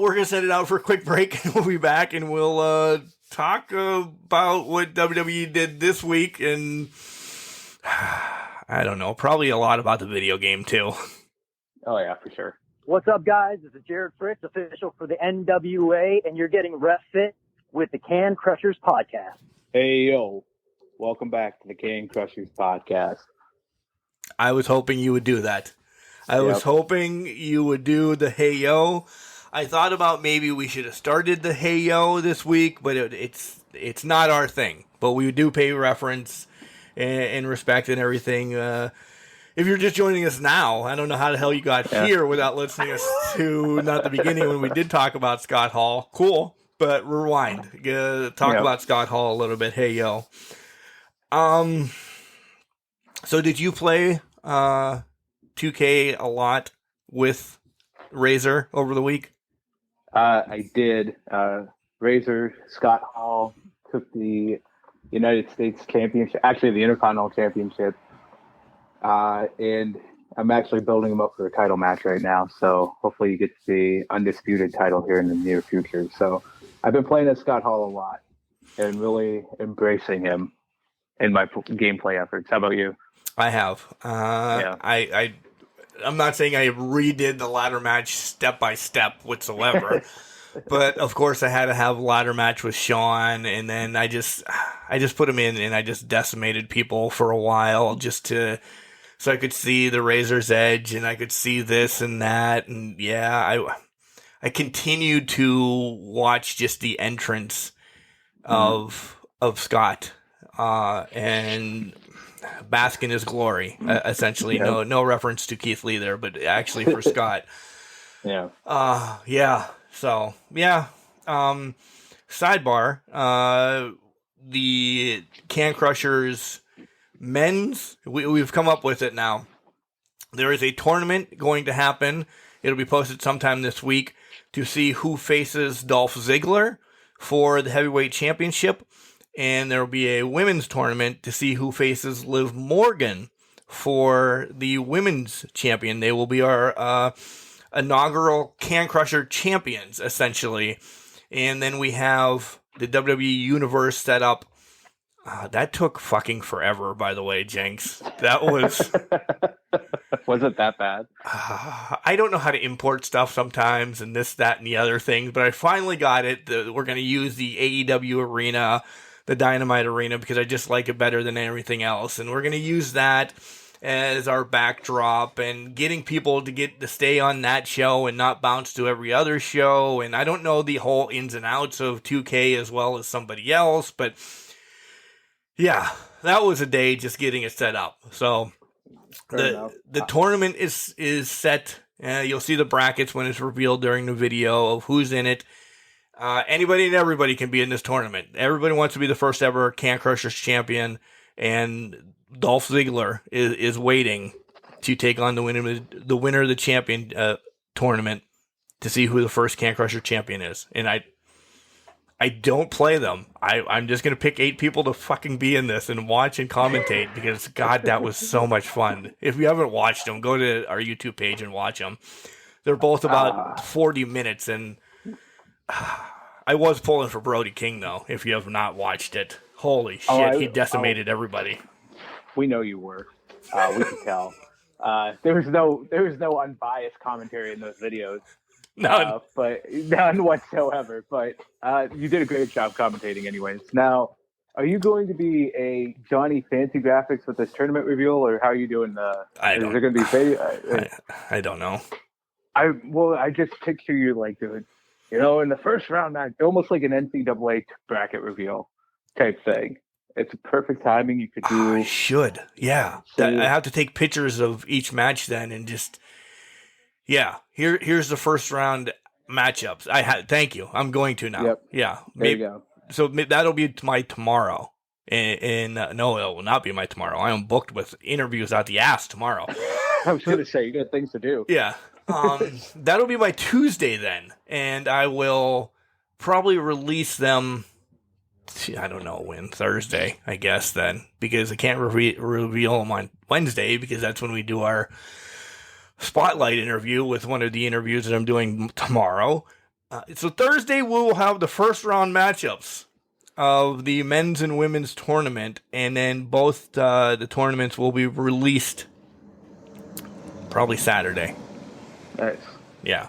Speaker 2: We're going to send it out for a quick break, and we'll be back, and we'll talk about what WWE did this week, and I don't know, probably a lot about the video game too.
Speaker 6: Oh yeah, for sure.
Speaker 7: What's up, guys? This is Jared Fritz, official for the NWA, and you're getting Ref Fit with the Can Crushers Podcast.
Speaker 6: Hey, yo. Welcome back to the Can Crushers Podcast.
Speaker 2: I was hoping you would do that. I was hoping you would do the Hey Yo. I thought about maybe we should have started the Hey Yo this week, but it's not our thing. But we do pay reference and respect and everything. If you're just joining us now, I don't know how the hell you got here without listening us to not the beginning when we did talk about Scott Hall. Cool, but rewind. Talk about Scott Hall a little bit. Hey yo. So did you play 2K a lot with Razor over the week?
Speaker 6: I did. Razor, Scott Hall took the United States Championship, actually the Intercontinental Championship. And I'm actually building him up for a title match right now. So hopefully you get the undisputed title here in the near future. So I've been playing as Scott Hall a lot and really embracing him in my gameplay efforts. How about you?
Speaker 2: I have. I'm not saying I redid the ladder match step by step whatsoever. But of course I had to have a ladder match with Sean, and then I just put him in and I just decimated people for a while so I could see the Razor's Edge and I could see this and that, and I I continued to watch just the entrance of Scott and bask in his glory. Essentially, no reference to Keith Lee there, but actually for Scott.
Speaker 6: Yeah.
Speaker 2: Yeah. So yeah. Sidebar. The Can Crushers men's. We've come up with it now. There is a tournament going to happen. It'll be posted sometime this week to see who faces Dolph Ziggler for the heavyweight championship. And there will be a women's tournament to see who faces Liv Morgan for the women's champion. They will be our inaugural Can Crusher champions, essentially. And then we have the WWE Universe set up. That took fucking forever, by the way, Jenks. That was...
Speaker 6: Was it that bad?
Speaker 2: I don't know how to import stuff sometimes and this, that, and the other things, but I finally got it. We're going to use the AEW arena, the Dynamite arena, because I just like it better than everything else. And we're going to use that as our backdrop and getting people to get to stay on that show and not bounce to every other show. And I don't know the whole ins and outs of 2K as well as somebody else, but yeah, that was a day just getting it set up. So the tournament is set. You'll see the brackets when it's revealed during the video of who's in it. Anybody and everybody can be in this tournament. Everybody wants to be the first ever Can Crushers champion, and Dolph Ziggler is waiting to take on the winner of the champion tournament to see who the first Can Crusher champion is. And I don't play them. I'm just going to pick 8 people to fucking be in this and watch and commentate because, God, that was so much fun. If you haven't watched them, go to our YouTube page and watch them. They're both about 40 minutes, and I was pulling for Brody King, though, if you have not watched it. Holy shit, he decimated everybody.
Speaker 6: We know you were. We could tell. There was no unbiased commentary in those videos.
Speaker 2: None.
Speaker 6: But none whatsoever. But you did a great job commentating anyways. Now, are you going to be a Johnny Fancy Graphics with this tournament reveal, or how are you doing?
Speaker 2: I don't.
Speaker 6: Is it going to be
Speaker 2: I don't know.
Speaker 6: I just picture you like doing, in the first round, almost like an NCAA bracket reveal type thing. It's perfect timing. You could do.
Speaker 2: I should. Yeah. I have to take pictures of each match then and just. Yeah. Here's the first round matchups. Thank you. I'm going to now.
Speaker 6: Yep.
Speaker 2: Yeah.
Speaker 6: There you go.
Speaker 2: So that'll be my tomorrow. And no, it will not be my tomorrow. I am booked with interviews out the ass tomorrow.
Speaker 6: I was going to say, you got things to do.
Speaker 2: Yeah. That'll be my Tuesday then. And I will probably release them, I don't know when, Thursday, I guess then. Because I can't reveal them on Wednesday because that's when we do our spotlight interview with one of the interviews that I'm doing tomorrow. So Thursday we will have the first round matchups of the men's and women's tournament, and then both the tournaments will be released probably Saturday.
Speaker 6: Nice.
Speaker 2: Yeah.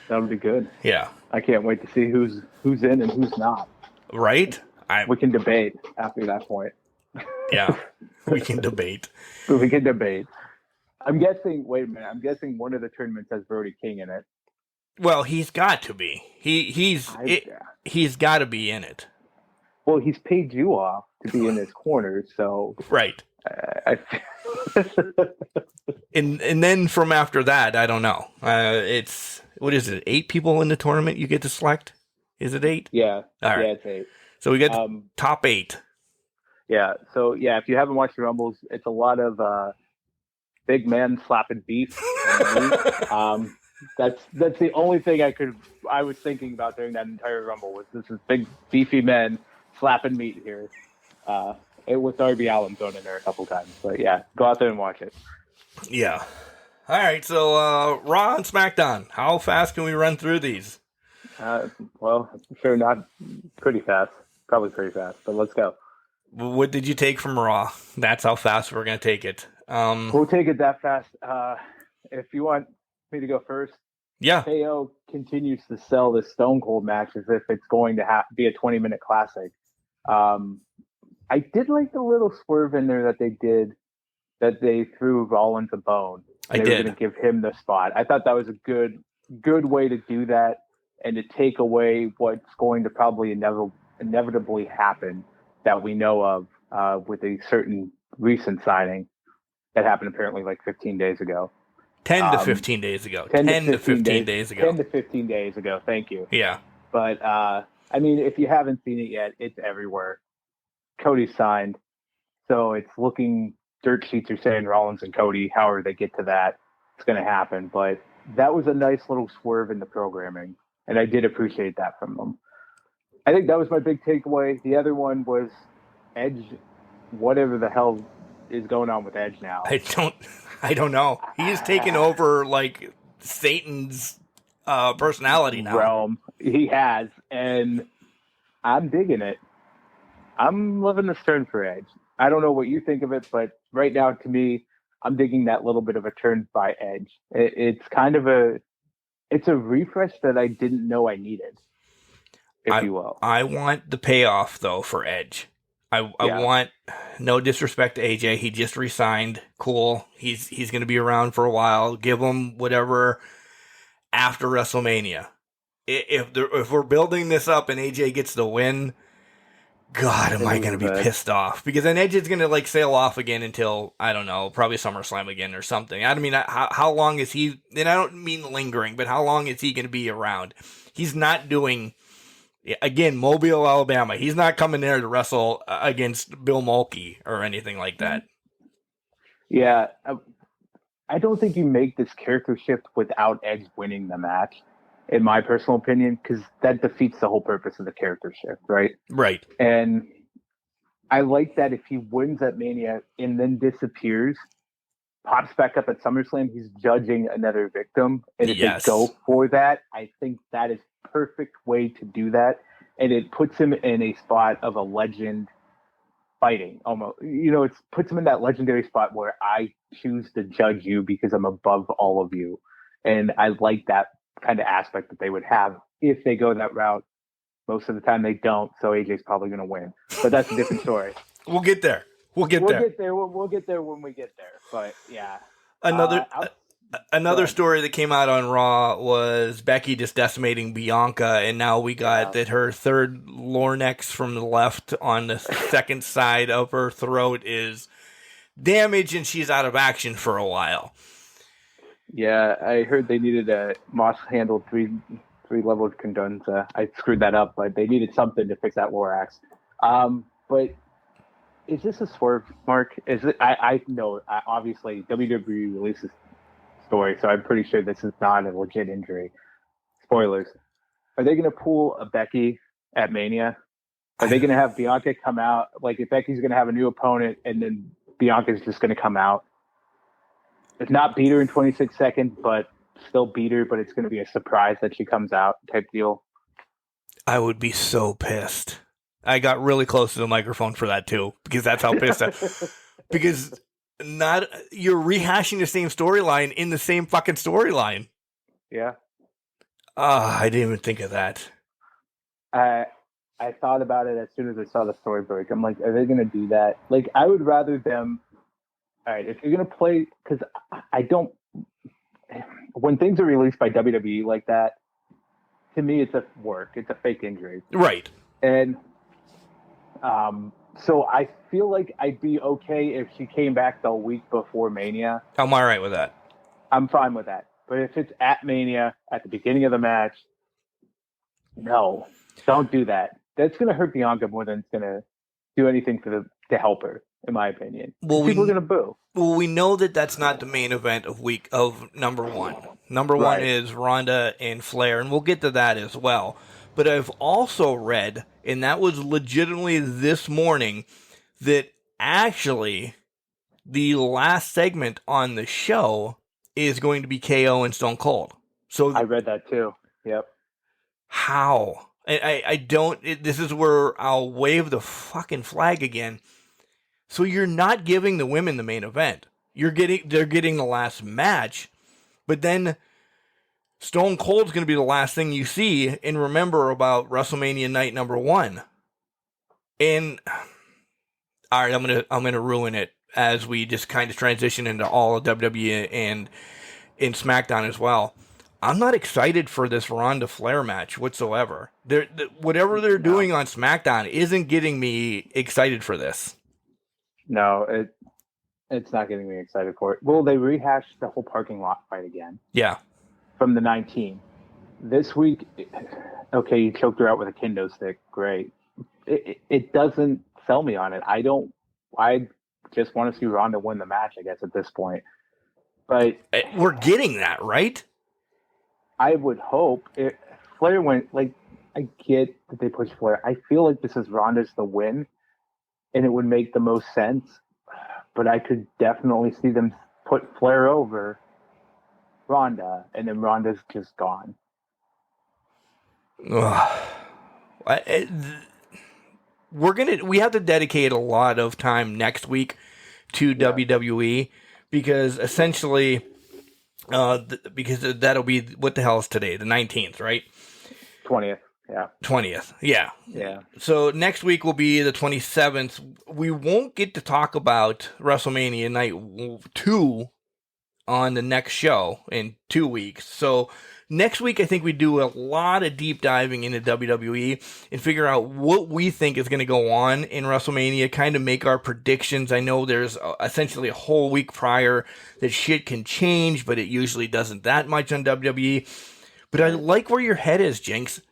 Speaker 6: That'll be good.
Speaker 2: Yeah.
Speaker 6: I can't wait to see who's in and who's not.
Speaker 2: Right?
Speaker 6: We can debate after that point.
Speaker 2: Yeah. We can debate.
Speaker 6: We can debate. I'm guessing one of the tournaments has Brody King in it.
Speaker 2: Well, he's got to be. He's got to be in it.
Speaker 6: Well, he's paid you off to be in his corner, so
Speaker 2: right. And then from after that, I don't know. It's what is it? 8 people in the tournament you get to select. Is it 8?
Speaker 6: Yeah.
Speaker 2: All right.
Speaker 6: Yeah, it's 8.
Speaker 2: So we got top 8.
Speaker 6: Yeah. So yeah, if you haven't watched the Rumbles, it's a lot of big men slapping beef. That's the only thing I was thinking about during that entire Rumble was this is big beefy men slapping meat here. It was Darby Allin thrown in there a couple times, but yeah, go out there and watch it.
Speaker 2: Yeah. All right. So Raw and SmackDown. How fast can we run through these?
Speaker 6: Well, I'm sure not pretty fast. Probably pretty fast, but let's go.
Speaker 2: What did you take from Raw? That's how fast we're going to take it.
Speaker 6: We'll take it that fast. If you want me to go first,
Speaker 2: yeah.
Speaker 6: KO continues to sell this Stone Cold match as if it's going to be a 20-minute classic. I did like the little swerve in there that they threw Rollins a bone.
Speaker 2: I did.
Speaker 6: They were going to give him the spot. I thought that was a good good way to do that and to take away what's going to probably inevitably happen that we know of with a certain recent signing that happened apparently like 15 days ago.
Speaker 2: 10 to 15 days ago.
Speaker 6: 10
Speaker 2: to 15 days ago.
Speaker 6: 10 to 15 days ago. Thank you.
Speaker 2: Yeah.
Speaker 6: But, I mean, if you haven't seen it yet, it's everywhere. Cody signed. So it's looking, dirt sheets are saying Rollins and Cody, however they get to that, it's going to happen. But that was a nice little swerve in the programming. And I did appreciate that from them. I think that was my big takeaway. The other one was Edge, whatever the hell is going on with Edge now.
Speaker 2: I don't know. He's taken over like Satan's personality now.
Speaker 6: Realm. He has, and I'm digging it. I'm loving this turn for Edge. I don't know what you think of it, but right now, to me, I'm digging that little bit of a turn by Edge. It's kind of a refresh that I didn't know I needed, if you will.
Speaker 2: I want the payoff though for Edge. I want, no disrespect to AJ, he just resigned. Cool. He's going to be around for a while. Give him whatever after WrestleMania. If we're building this up and AJ gets the win, God, am I going to be pissed off? Because then Edge is going to like sail off again until, I don't know, probably SummerSlam again or something. I mean, how long is he, and I don't mean lingering, but how long is he going to be around? He's not doing, again, Mobile, Alabama. He's not coming there to wrestle against Bill Mulkey or anything like that.
Speaker 6: Yeah. I don't think you make this character shift without Edge winning the match, in my personal opinion, because that defeats the whole purpose of the character shift, right?
Speaker 2: Right.
Speaker 6: And I like that if he wins at Mania and then disappears, pops back up at SummerSlam, he's judging another victim. And if they go for that, I think that is perfect way to do that. And it puts him in a spot of a legend fighting almost. You know, it puts him in that legendary spot where I choose to judge you because I'm above all of you. And I like that kind of aspect that they would have if they go that route. Most of the time they don't, so AJ's probably going to win. But that's a different story.
Speaker 2: We'll get there. We'll get there.
Speaker 6: We'll get there when we get there. But yeah.
Speaker 2: Another story that came out on Raw was Becky just decimating Bianca, and now we got that her third Lornex from the left on the second side of her throat is damaged, and she's out of action for a while.
Speaker 6: Yeah, I heard they needed a Moss-handled three-level condensa. I screwed that up, but they needed something to fix that Lorax. But is this a swerve, Mark? Is it? I know. Obviously, WWE releases story, so I'm pretty sure this is not a legit injury. Spoilers. Are they going to pull a Becky at Mania? Are they going to have Bianca come out? Like, if Becky's going to have a new opponent and then Bianca's just going to come out? If not beat her in 26 seconds, but still beat her, but it's going to be a surprise that she comes out type deal.
Speaker 2: I would be so pissed. I got really close to the microphone for that too, because that's how pissed I because you're rehashing the same storyline in the same fucking storyline.
Speaker 6: Yeah.
Speaker 2: I didn't even think of that.
Speaker 6: I thought about it as soon as I saw the story break. I'm like, are they going to do that? Like, I would rather them. All right, if you're going to play, because I don't, when things are released by WWE like that, to me, it's a work. It's a fake injury.
Speaker 2: Right.
Speaker 6: And so I feel like I'd be okay if she came back the week before Mania.
Speaker 2: I'm all right with that.
Speaker 6: I'm fine with that. But if it's at Mania, at the beginning of the match, no, don't do that. That's going to hurt Bianca more than it's going to do anything to help her, in my opinion. Well, people are going to boo.
Speaker 2: Well, we know that that's not the main event of number one. Number one is Ronda and Flair, and we'll get to that as well. But I've also read, and that was legitimately this morning, that actually the last segment on the show is going to be KO and Stone Cold. So
Speaker 6: I read that too. Yep.
Speaker 2: How? I don't. This is where I'll wave the fucking flag again. So you're not giving the women the main event. They're getting the last match, but then Stone Cold's going to be the last thing you see and remember about WrestleMania night number 1. And all right, I'm gonna ruin it as we just kind of transition into all of WWE and in SmackDown as well. I'm not excited for this Ronda Flair match whatsoever. Whatever they're doing on SmackDown isn't getting me excited for this.
Speaker 6: No, it's not getting me excited for it. Well, they rehashed the whole parking lot fight again.
Speaker 2: Yeah.
Speaker 6: From the 19. This week, okay, you choked her out with a kendo stick. Great. It doesn't sell me on it. I just want to see Ronda win the match, I guess, at this point. But
Speaker 2: we're getting that, right?
Speaker 6: I would hope. Flair went, like, I get that they push Flair. I feel like this is Ronda's the win, and it would make the most sense. But I could definitely see them put Flair over Ronda, and then Ronda's just gone.
Speaker 2: We have to dedicate a lot of time next week to WWE because essentially, because that'll be, what the hell is today? The 19th, right?
Speaker 6: 20th. Yeah.
Speaker 2: 20th. Yeah.
Speaker 6: Yeah.
Speaker 2: So next week will be the 27th. We won't get to talk about WrestleMania Night 2 on the next show in 2 weeks. So next week, I think we do a lot of deep diving into WWE and figure out what we think is going to go on in WrestleMania, kind of make our predictions. I know there's essentially a whole week prior that shit can change, but it usually doesn't that much on WWE. But I like where your head is, Jenks.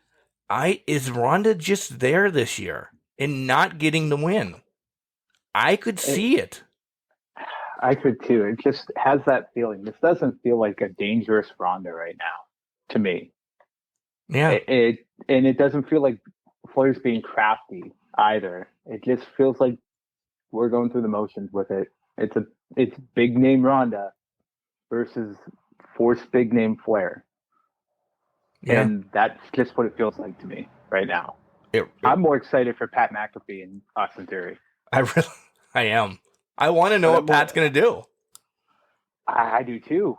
Speaker 2: Is Ronda just there this year and not getting the win? I could see it.
Speaker 6: I could too. It just has that feeling. This doesn't feel like a dangerous Ronda right now, to me.
Speaker 2: Yeah.
Speaker 6: It doesn't feel like Flair's being crafty either. It just feels like we're going through the motions with it. It's big name Ronda versus forced big name Flair. Yeah. And that's just what it feels like to me right now. I'm more excited for Pat McAfee and Austin Theory.
Speaker 2: I am. I want to know what Pat's going to do.
Speaker 6: I do too.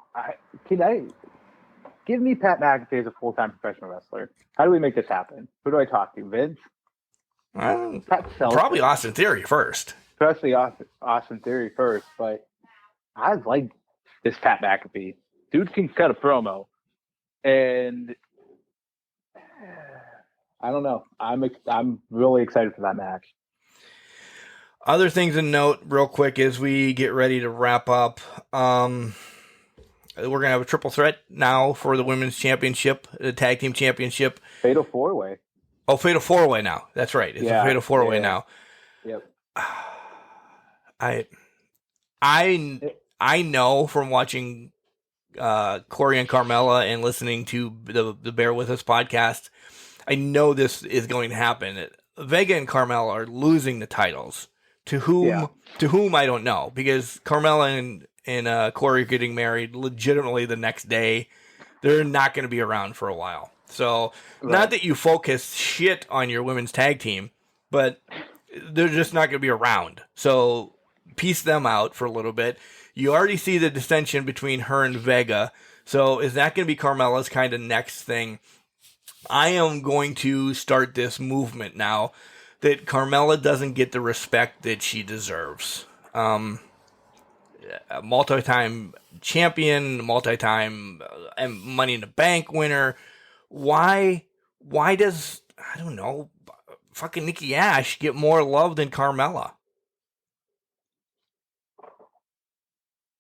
Speaker 6: Give me Pat McAfee as a full-time professional wrestler? How do we make this happen? Who do I talk to? Vince?
Speaker 2: Probably Austin Theory first.
Speaker 6: Especially Austin Theory first, but I like this Pat McAfee. Dude can cut a promo. And I don't know. I'm really excited for that match.
Speaker 2: Other things to note real quick as we get ready to wrap up. We're going to have a triple threat now for the women's championship, the tag team championship.
Speaker 6: Fatal 4-way.
Speaker 2: Oh, Fatal 4-way now. That's right. It's a Fatal 4-way now.
Speaker 6: Yep.
Speaker 2: I know from watching Corey and Carmella and listening to the Bear With Us podcast, I know this is going to happen. Vega and Carmella are losing the titles. To whom I don't know, because Carmella and Corey are getting married legitimately the next day. They're not going to be around for a while. So, Not that you focus shit on your women's tag team, but they're just not going to be around. So, piece them out for a little bit. You already see the dissension between her and Vega. So, is that going to be Carmella's kind of next thing? I am going to start this movement now that Carmella doesn't get the respect that she deserves. A multi-time champion, multi-time Money in the Bank winner. Why does, I don't know, fucking Nikki Ash get more love than Carmella?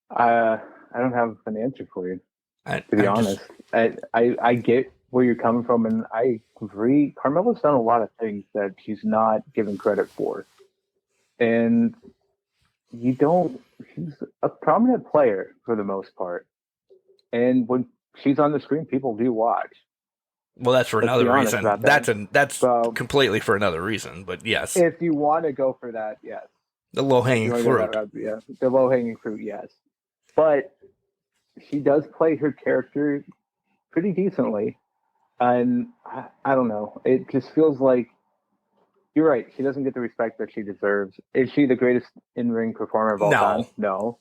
Speaker 6: I don't have an answer for you, to be honest. I get where you're coming from, and I agree. Carmella's done a lot of things that she's not given credit for. And she's a prominent player for the most part. And when she's on the screen, people do watch.
Speaker 2: Well, that's for another reason. That's completely for another reason, but yes.
Speaker 6: If you want to go for that, yes.
Speaker 2: The low-hanging fruit.
Speaker 6: The low-hanging fruit, yes. But she does play her character pretty decently. And I don't know. It just feels like you're right. She doesn't get the respect that she deserves. Is she the greatest in-ring performer of all time? No.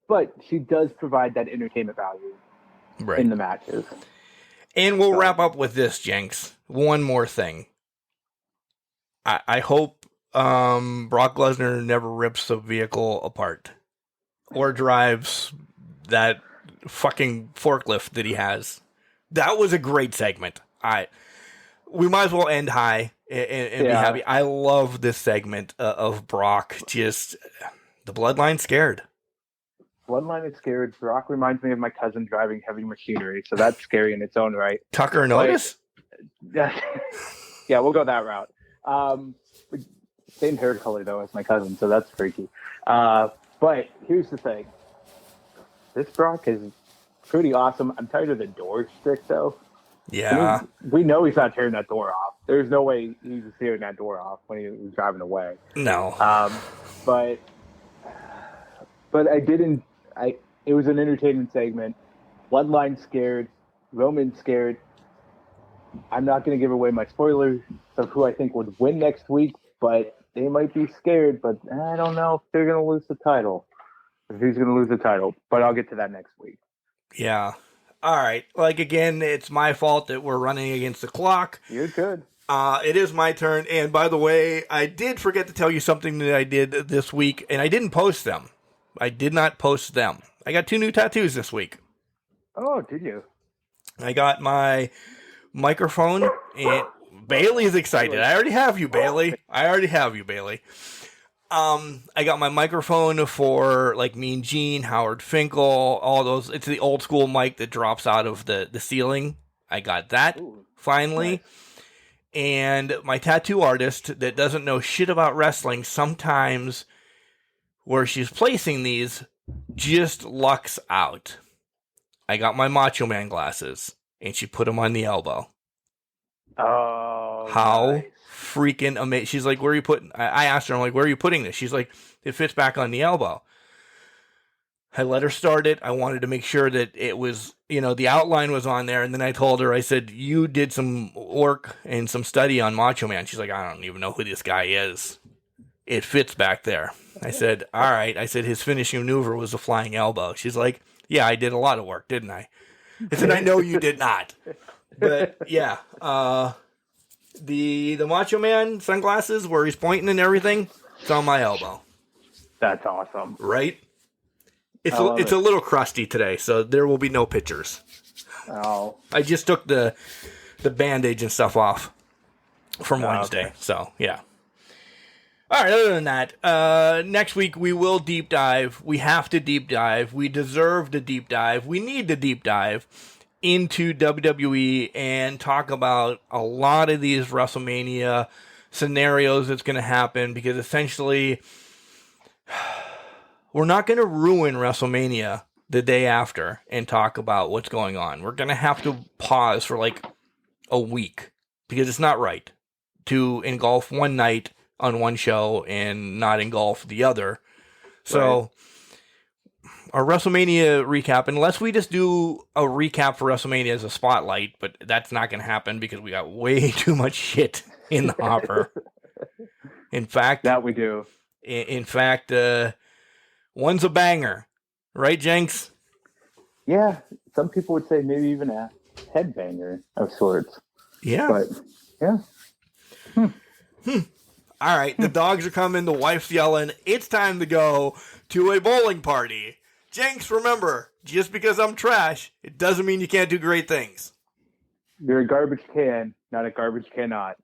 Speaker 6: But she does provide that entertainment value in the matches.
Speaker 2: And we'll wrap up with this, Jenks. One more thing. I hope Brock Lesnar never rips a vehicle apart or drives that fucking forklift that he has. That was a great segment. We might as well end high and be happy. I love this segment of Brock. Just the bloodline scared.
Speaker 6: Bloodline is scared. Brock reminds me of my cousin driving heavy machinery, so that's scary in its own right.
Speaker 2: Tucker and Otis?
Speaker 6: Yeah, we'll go that route. Same hair color, though, as my cousin, so that's freaky. But here's the thing. This Brock is pretty awesome. I'm tired of the door stick, though.
Speaker 2: Yeah.
Speaker 6: I mean, we know he's not tearing that door off. There's no way he was tearing that door off when he was driving away.
Speaker 2: No.
Speaker 6: But I didn't. It was an entertainment segment. Bloodline scared. Roman scared. I'm not going to give away my spoilers of who I think would win next week, but they might be scared. But I don't know if they're going to lose the title. If who's going to lose the title. But I'll get to that next week.
Speaker 2: Yeah. All right. Like, again, it's my fault that we're running against the clock.
Speaker 6: You're good.
Speaker 2: It is my turn. And by the way, I did forget to tell you something that I did this week, and I didn't post them. I did not post them. I got 2 new tattoos this week.
Speaker 6: Oh, did you?
Speaker 2: I got my microphone, and Bailey's excited. I already have you, Bailey. I got my microphone for, like, Mean Gene, Howard Finkel, all those. It's the old school mic that drops out of the ceiling. I got that, finally. Nice. And my tattoo artist that doesn't know shit about wrestling, sometimes where she's placing these just lucks out. I got my Macho Man glasses, and she put them on the elbow.
Speaker 6: Oh,
Speaker 2: how
Speaker 6: nice.
Speaker 2: Freaking amazing. She's like, where are you putting? I asked her, I'm like, where are you putting this? She's like, it fits back on the elbow. I let her start it. I wanted to make sure that it was, the outline was on there. And then I told her, I said, you did some work and some study on Macho Man. She's like, I don't even know who this guy is. It fits back there. I said, all right. I said, his finishing maneuver was a flying elbow. She's like, yeah, I did a lot of work, didn't I? I said, I know you did not. But yeah, the Macho Man sunglasses where he's pointing and everything, it's on my elbow.
Speaker 6: That's awesome.
Speaker 2: Right? It's a little crusty today, so there will be no pictures.
Speaker 6: Oh.
Speaker 2: I just took the bandage and stuff off from Wednesday. Okay. So, yeah. All right, other than that, next week we will deep dive. We have to deep dive. We deserve to deep dive. We need to deep dive into WWE and talk about a lot of these WrestleMania scenarios that's going to happen, because essentially we're not going to ruin WrestleMania the day after and talk about what's going on. We're going to have to pause for like a week, because it's not right to engulf one night on one show and not engulf the other. So right. Our WrestleMania recap, unless we just do a recap for WrestleMania as a spotlight, but that's not going to happen because we got way too much shit in the hopper. In fact,
Speaker 6: that we do.
Speaker 2: In fact, one's a banger, right, Jenks?
Speaker 6: Yeah, some people would say maybe even a headbanger of sorts.
Speaker 2: Yeah,
Speaker 6: but yeah.
Speaker 2: All right, the dogs are coming. The wife's yelling. It's time to go to a bowling party. Jenks, remember, just because I'm trash, it doesn't mean you can't do great things.
Speaker 6: You're a garbage can, not a garbage cannot.